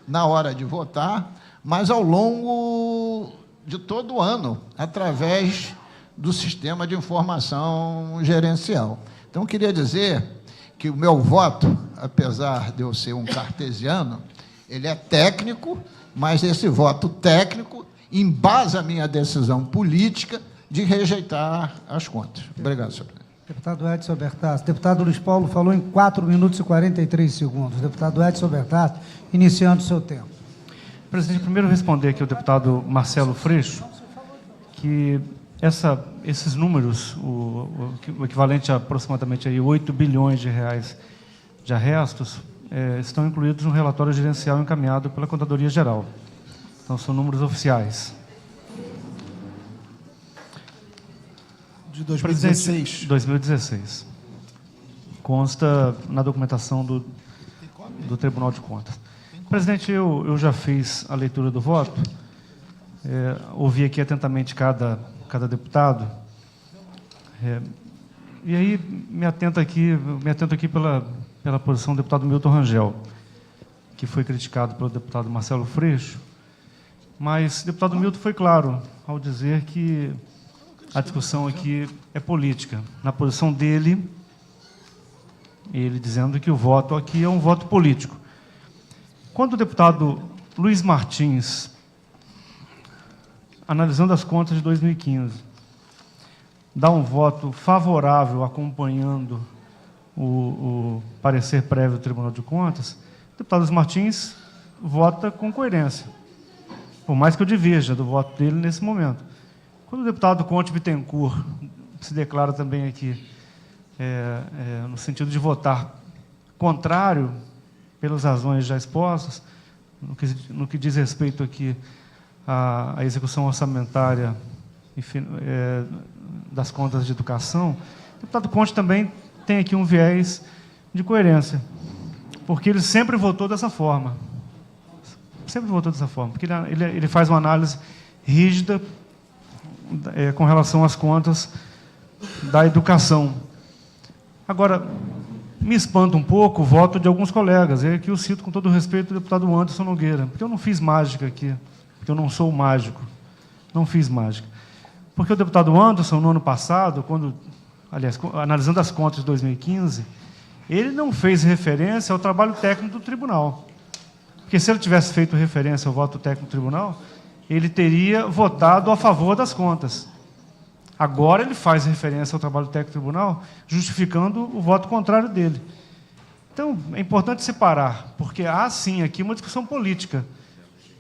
na hora de votar, mas ao longo de todo o ano, através do sistema de informação gerencial. Então, eu queria dizer que o meu voto, apesar de eu ser um cartesiano, ele é técnico, mas esse voto técnico embasa a minha decisão política de rejeitar as contas. Obrigado, senhor presidente. Deputado Edson Bertazzi. Deputado Luiz Paulo falou em 4 minutos e 43 segundos. Deputado Edson Bertazzi, iniciando o seu tempo. Presidente, primeiro responder aqui ao deputado Marcelo Freixo, que esses números, o equivalente a aproximadamente aí 8 bilhões de reais de arrestos, estão incluídos no relatório gerencial encaminhado pela Contadoria Geral. Então, são números oficiais. De 2016. 2016. Consta na documentação do Tribunal de Contas. Presidente, eu já fiz a leitura do voto, ouvi aqui atentamente cada deputado, e aí me atento aqui pela posição do deputado Milton Rangel, que foi criticado pelo deputado Marcelo Freixo, mas o deputado Milton foi claro ao dizer que a discussão aqui é política. Na posição dele, ele dizendo que o voto aqui é um voto político. Quando o deputado Luiz Martins, analisando as contas de 2015, dá um voto favorável acompanhando o parecer prévio do Tribunal de Contas, o deputado Luiz Martins vota com coerência, por mais que eu divirja do voto dele nesse momento. Quando o deputado Conte Bittencourt se declara também aqui, no sentido de votar contrário, pelas razões já expostas, no que diz respeito aqui à execução orçamentária das contas de educação, o deputado Conte também tem aqui um viés de coerência, porque ele sempre votou dessa forma. Sempre votou dessa forma, porque ele faz uma análise rígida com relação às contas da educação. Agora, me espanta um pouco o voto de alguns colegas, e aqui eu cito com todo o respeito o deputado Anderson Nogueira, porque eu não fiz mágica aqui, porque eu não sou mágico, não fiz mágica. Porque o deputado Anderson, no ano passado, analisando as contas de 2015, ele não fez referência ao trabalho técnico do tribunal. Porque se ele tivesse feito referência ao voto técnico do tribunal, ele teria votado a favor das contas. Agora ele faz referência ao trabalho técnico do tribunal, justificando o voto contrário dele. Então, é importante separar, porque há, sim, aqui uma discussão política.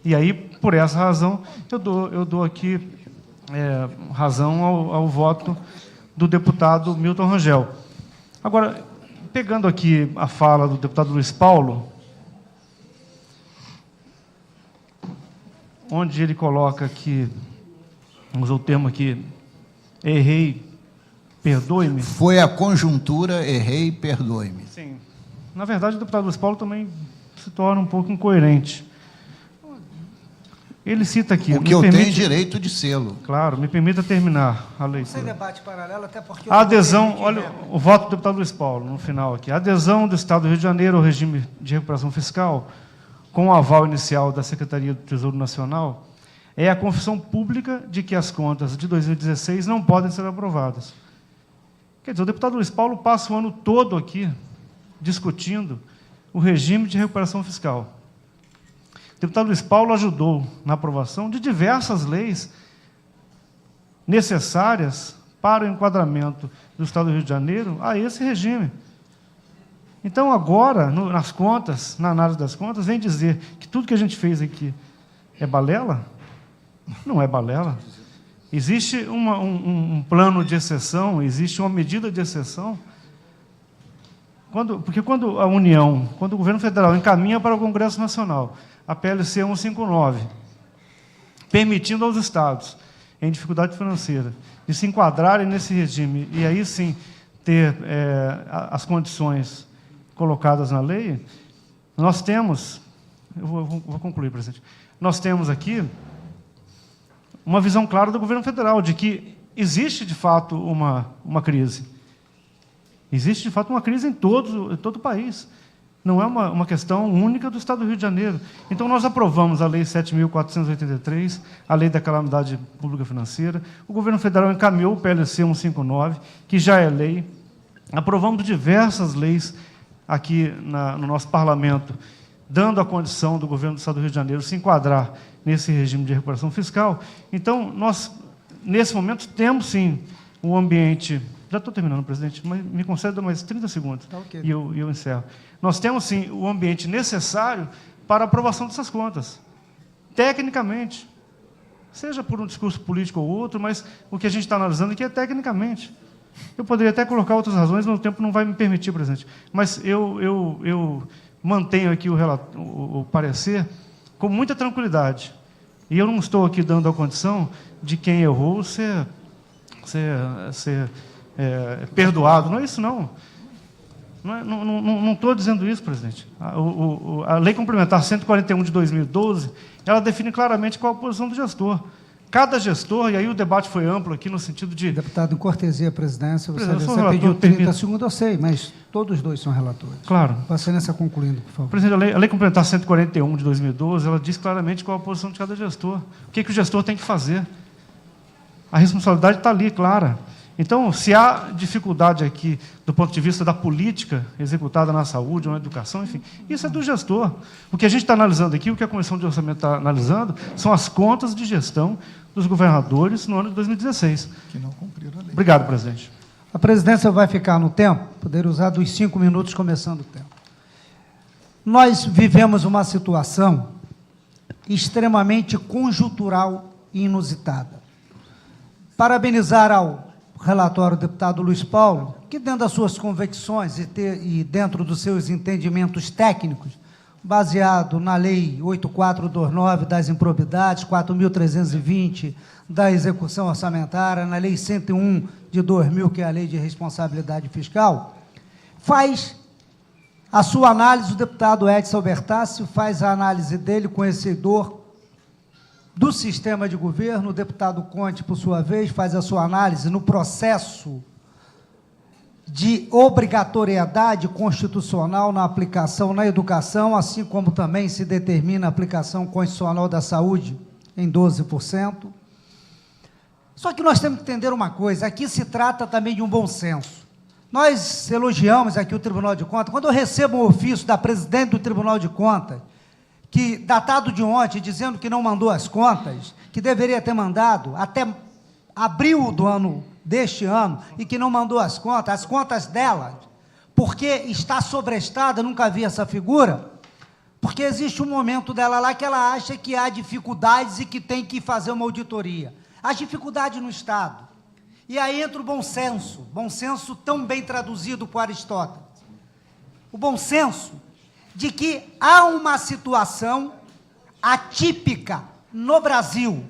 E aí, por essa razão, eu dou aqui razão ao voto do deputado Milton Rangel. Agora, pegando aqui a fala do deputado Luiz Paulo, onde ele coloca que, usou o termo aqui, errei, perdoe-me. Foi a conjuntura, errei, perdoe-me. Sim. Na verdade, o deputado Luiz Paulo também se torna um pouco incoerente. Ele cita aqui... O que eu tenho direito de sê-lo. Claro, me permita terminar a leitura. Sem debate paralelo, até porque... A adesão, olha o voto do deputado Luiz Paulo, no final aqui. A adesão do Estado do Rio de Janeiro ao regime de recuperação fiscal, com o aval inicial da Secretaria do Tesouro Nacional, é a confissão pública de que as contas de 2016 não podem ser aprovadas. Quer dizer, o deputado Luiz Paulo passa o ano todo aqui discutindo o regime de recuperação fiscal. O deputado Luiz Paulo ajudou na aprovação de diversas leis necessárias para o enquadramento do Estado do Rio de Janeiro a esse regime. Então, agora, nas contas, na análise das contas, vem dizer que tudo que a gente fez aqui é balela? Não é balela. Existe um plano de exceção, existe uma medida de exceção. Porque quando a União, quando o governo federal encaminha para o Congresso Nacional a PLC 159, permitindo aos estados em dificuldade financeira de se enquadrarem nesse regime e aí sim ter as condições colocadas na lei, nós temos, eu vou concluir, presidente, nós temos aqui uma visão clara do governo federal de que existe, de fato, uma crise. Existe, de fato, uma crise em todo o país. Não é uma questão única do Estado do Rio de Janeiro. Então, nós aprovamos a Lei 7.483, a Lei da Calamidade Pública Financeira. O governo federal encaminhou o PLC 159, que já é lei. Aprovamos diversas leis aqui no nosso parlamento, dando a condição do governo do Estado do Rio de Janeiro se enquadrar nesse regime de recuperação fiscal. Então, nós, nesse momento, temos, sim, um ambiente... Já estou terminando, presidente, mas me conceda mais 30 segundos, okay. e eu encerro. Nós temos, sim, o ambiente necessário para a aprovação dessas contas, tecnicamente, seja por um discurso político ou outro, mas o que a gente está analisando aqui é tecnicamente. Eu poderia até colocar outras razões, mas o tempo não vai me permitir, presidente. Mas eu mantenho aqui o parecer com muita tranquilidade. E eu não estou aqui dando a condição de quem errou ser perdoado. Não é isso, não. Não estou dizendo isso, presidente. A Lei Complementar 141 de 2012, ela define claramente qual a posição do gestor. Cada gestor, e aí o debate foi amplo aqui no sentido de... Deputado, em cortesia à presidência, você Presidente, pediu 30 segundos, eu sei, mas todos dois são relatores. Claro. Vossa Excelência concluindo, por favor. Presidente, a Lei Complementar 141 de 2012, ela diz claramente qual a posição de cada gestor. O que o gestor tem que fazer. A responsabilidade está ali, clara. Então, se há dificuldade aqui do ponto de vista da política executada na saúde ou na educação, enfim, isso é do gestor. O que a gente está analisando aqui, o que a Comissão de Orçamento está analisando, são as contas de gestão dos governadores no ano de 2016. Que não cumpriram a lei. Obrigado, presidente. A presidência vai ficar no tempo, poder usar dos 5 minutos, começando o tempo. Nós vivemos uma situação extremamente conjuntural e inusitada. Parabenizar ao relatório do deputado Luiz Paulo, que dentro das suas convicções e dentro dos seus entendimentos técnicos, baseado na Lei 8429 das improbidades, 4.320 da execução orçamentária, na Lei 101 de 2000, que é a Lei de Responsabilidade Fiscal, faz a sua análise, o deputado Edson Albertassi faz a análise dele, conhecedor do sistema de governo. O deputado Conte, por sua vez, faz a sua análise no processo de obrigatoriedade constitucional na aplicação na educação, assim como também se determina a aplicação constitucional da saúde em 12%. Só que nós temos que entender uma coisa, aqui se trata também de um bom senso. Nós elogiamos aqui o Tribunal de Contas. Quando eu recebo um ofício da presidente do Tribunal de Contas, que, datado de ontem, dizendo que não mandou as contas, que deveria ter mandado até abril do ano deste ano, e que não mandou as contas dela, porque está sobrestada, nunca vi essa figura, porque existe um momento dela lá que ela acha que há dificuldades e que tem que fazer uma auditoria. As dificuldades no Estado. E aí entra o bom senso tão bem traduzido por Aristóteles. O bom senso de que há uma situação atípica no Brasil,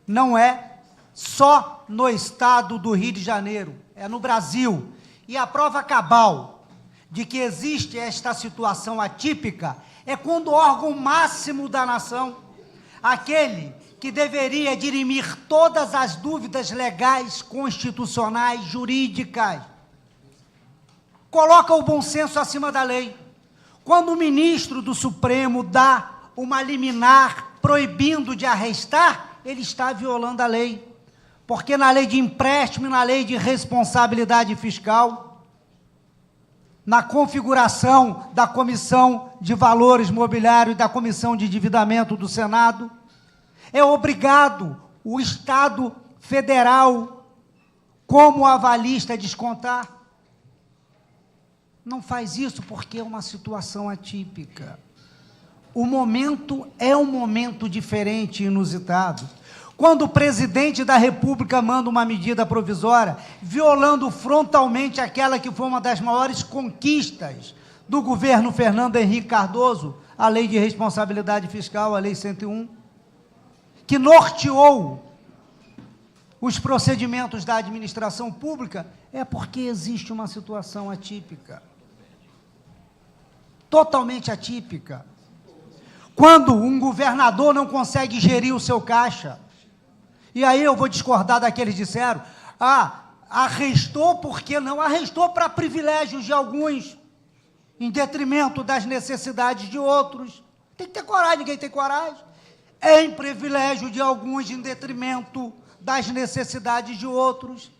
não é só no estado do Rio de Janeiro, é no Brasil. E a prova cabal de que existe esta situação atípica é quando o órgão máximo da nação, aquele que deveria dirimir todas as dúvidas legais, constitucionais, jurídicas, coloca o bom senso acima da lei. Quando o ministro do Supremo dá uma liminar proibindo de arrestar, ele está violando a lei. Porque na lei de empréstimo e na lei de responsabilidade fiscal, na configuração da Comissão de Valores Mobiliários e da Comissão de Endividamento do Senado, é obrigado o Estado Federal, como avalista, a descontar. Não faz isso porque é uma situação atípica. O momento é um momento diferente e inusitado. Quando o presidente da República manda uma medida provisória, violando frontalmente aquela que foi uma das maiores conquistas do governo Fernando Henrique Cardoso, a Lei de Responsabilidade Fiscal, a Lei 101, que norteou os procedimentos da administração pública, é porque existe uma situação atípica. Totalmente atípica. Quando um governador não consegue gerir o seu caixa, e aí eu vou discordar daqueles que disseram, arrestou porque não arrestou para privilégios de alguns, em detrimento das necessidades de outros. Tem que ter coragem, ninguém tem coragem. Em privilégio de alguns, em detrimento das necessidades de outros,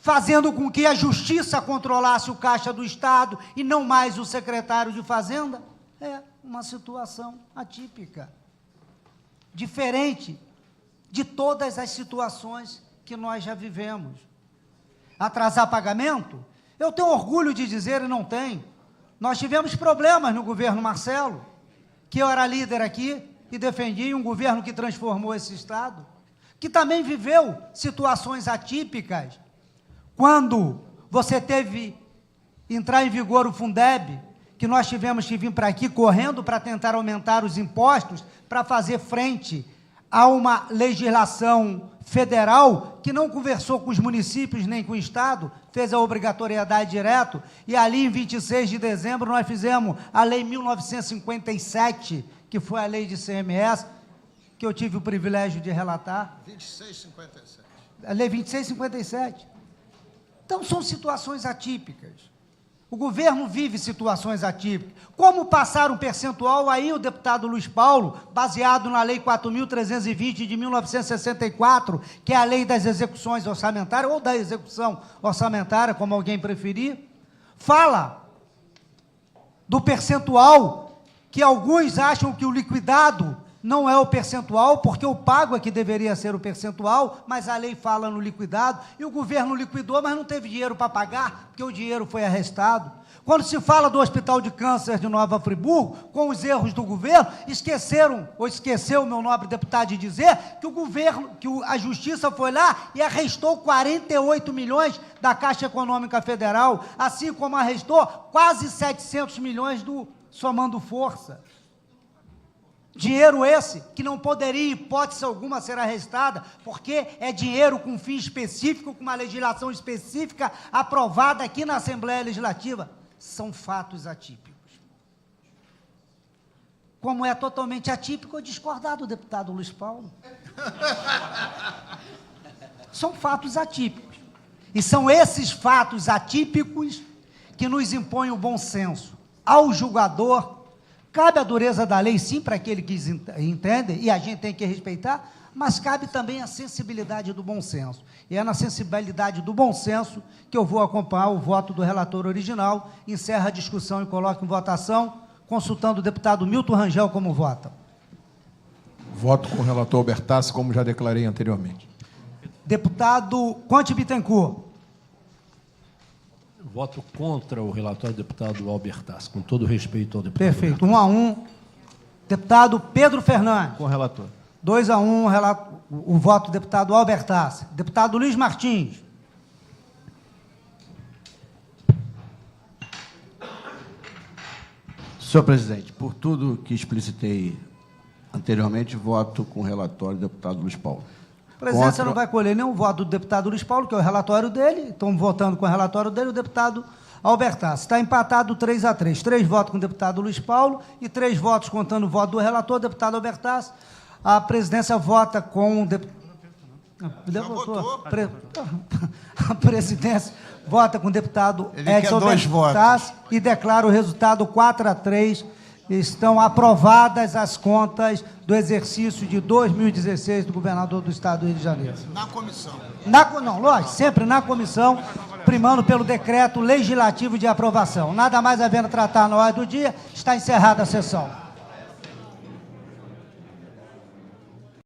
fazendo com que a justiça controlasse o caixa do Estado e não mais o secretário de Fazenda. É uma situação atípica, diferente de todas as situações que nós já vivemos. Atrasar pagamento? Eu tenho orgulho de dizer, e não tenho, nós tivemos problemas no governo Marcelo, que eu era líder aqui e defendia um governo que transformou esse Estado, que também viveu situações atípicas, quando você teve entrar em vigor o Fundeb, que nós tivemos que vir para aqui correndo para tentar aumentar os impostos, para fazer frente a uma legislação federal que não conversou com os municípios nem com o Estado, fez a obrigatoriedade direto, e ali em 26 de dezembro nós fizemos a Lei 1957, que foi a lei de CMS, que eu tive o privilégio de relatar. 2657. A Lei 2657. Então, são situações atípicas. O governo vive situações atípicas. Como passar um percentual, aí o deputado Luiz Paulo, baseado na Lei 4.320 de 1964, que é a lei das execuções orçamentárias, ou da execução orçamentária, como alguém preferir, fala do percentual que alguns acham que o liquidado não é o percentual, porque o pago é que deveria ser o percentual, mas a lei fala no liquidado, e o governo liquidou, mas não teve dinheiro para pagar, porque o dinheiro foi arrestado. Quando se fala do Hospital de Câncer de Nova Friburgo, com os erros do governo, esqueceu o meu nobre deputado de dizer que o governo, a Justiça foi lá e arrestou 48 milhões da Caixa Econômica Federal, assim como arrestou quase 700 milhões do Somando Força. Dinheiro esse que não poderia, em hipótese alguma, ser arrestada, porque é dinheiro com fim específico, com uma legislação específica aprovada aqui na Assembleia Legislativa. São fatos atípicos. Como é totalmente atípico eu discordar do deputado Luiz Paulo. São fatos atípicos. E são esses fatos atípicos que nos impõem o bom senso. Ao julgador, cabe a dureza da lei, sim, para aquele que entende, e a gente tem que respeitar, mas cabe também a sensibilidade do bom senso. E é na sensibilidade do bom senso que eu vou acompanhar o voto do relator original, encerro a discussão e coloco em votação, consultando o deputado Milton Rangel como vota. Voto com o relator Albertassi, como já declarei anteriormente. Deputado Conte Bittencourt. Voto contra o relatório do deputado Albertassi, com todo respeito ao deputado. Perfeito. 1 a 1. Deputado Pedro Fernandes. Com o relator. 2 a 1, o voto do deputado Albertassi. Deputado Luiz Martins. Senhor presidente, por tudo que explicitei anteriormente, voto com o relatório do deputado Luiz Paulo. A presidência não vai colher nenhum voto do deputado Luiz Paulo, que é o relatório dele, estamos votando com o relatório dele, o deputado Albertassi. Está empatado 3 a 3. 3 votos com o deputado Luiz Paulo e 3 votos contando o voto do relator, deputado Albertassi. A presidência vota com o deputado... A presidência vota com o deputado Edson Albertassi e declara o resultado 4 a 3. Estão aprovadas as contas do exercício de 2016 do governador do Estado do Rio de Janeiro. Na comissão. Não, lógico, sempre na comissão, primando pelo decreto legislativo de aprovação. Nada mais havendo a tratar na ordem do dia, está encerrada a sessão.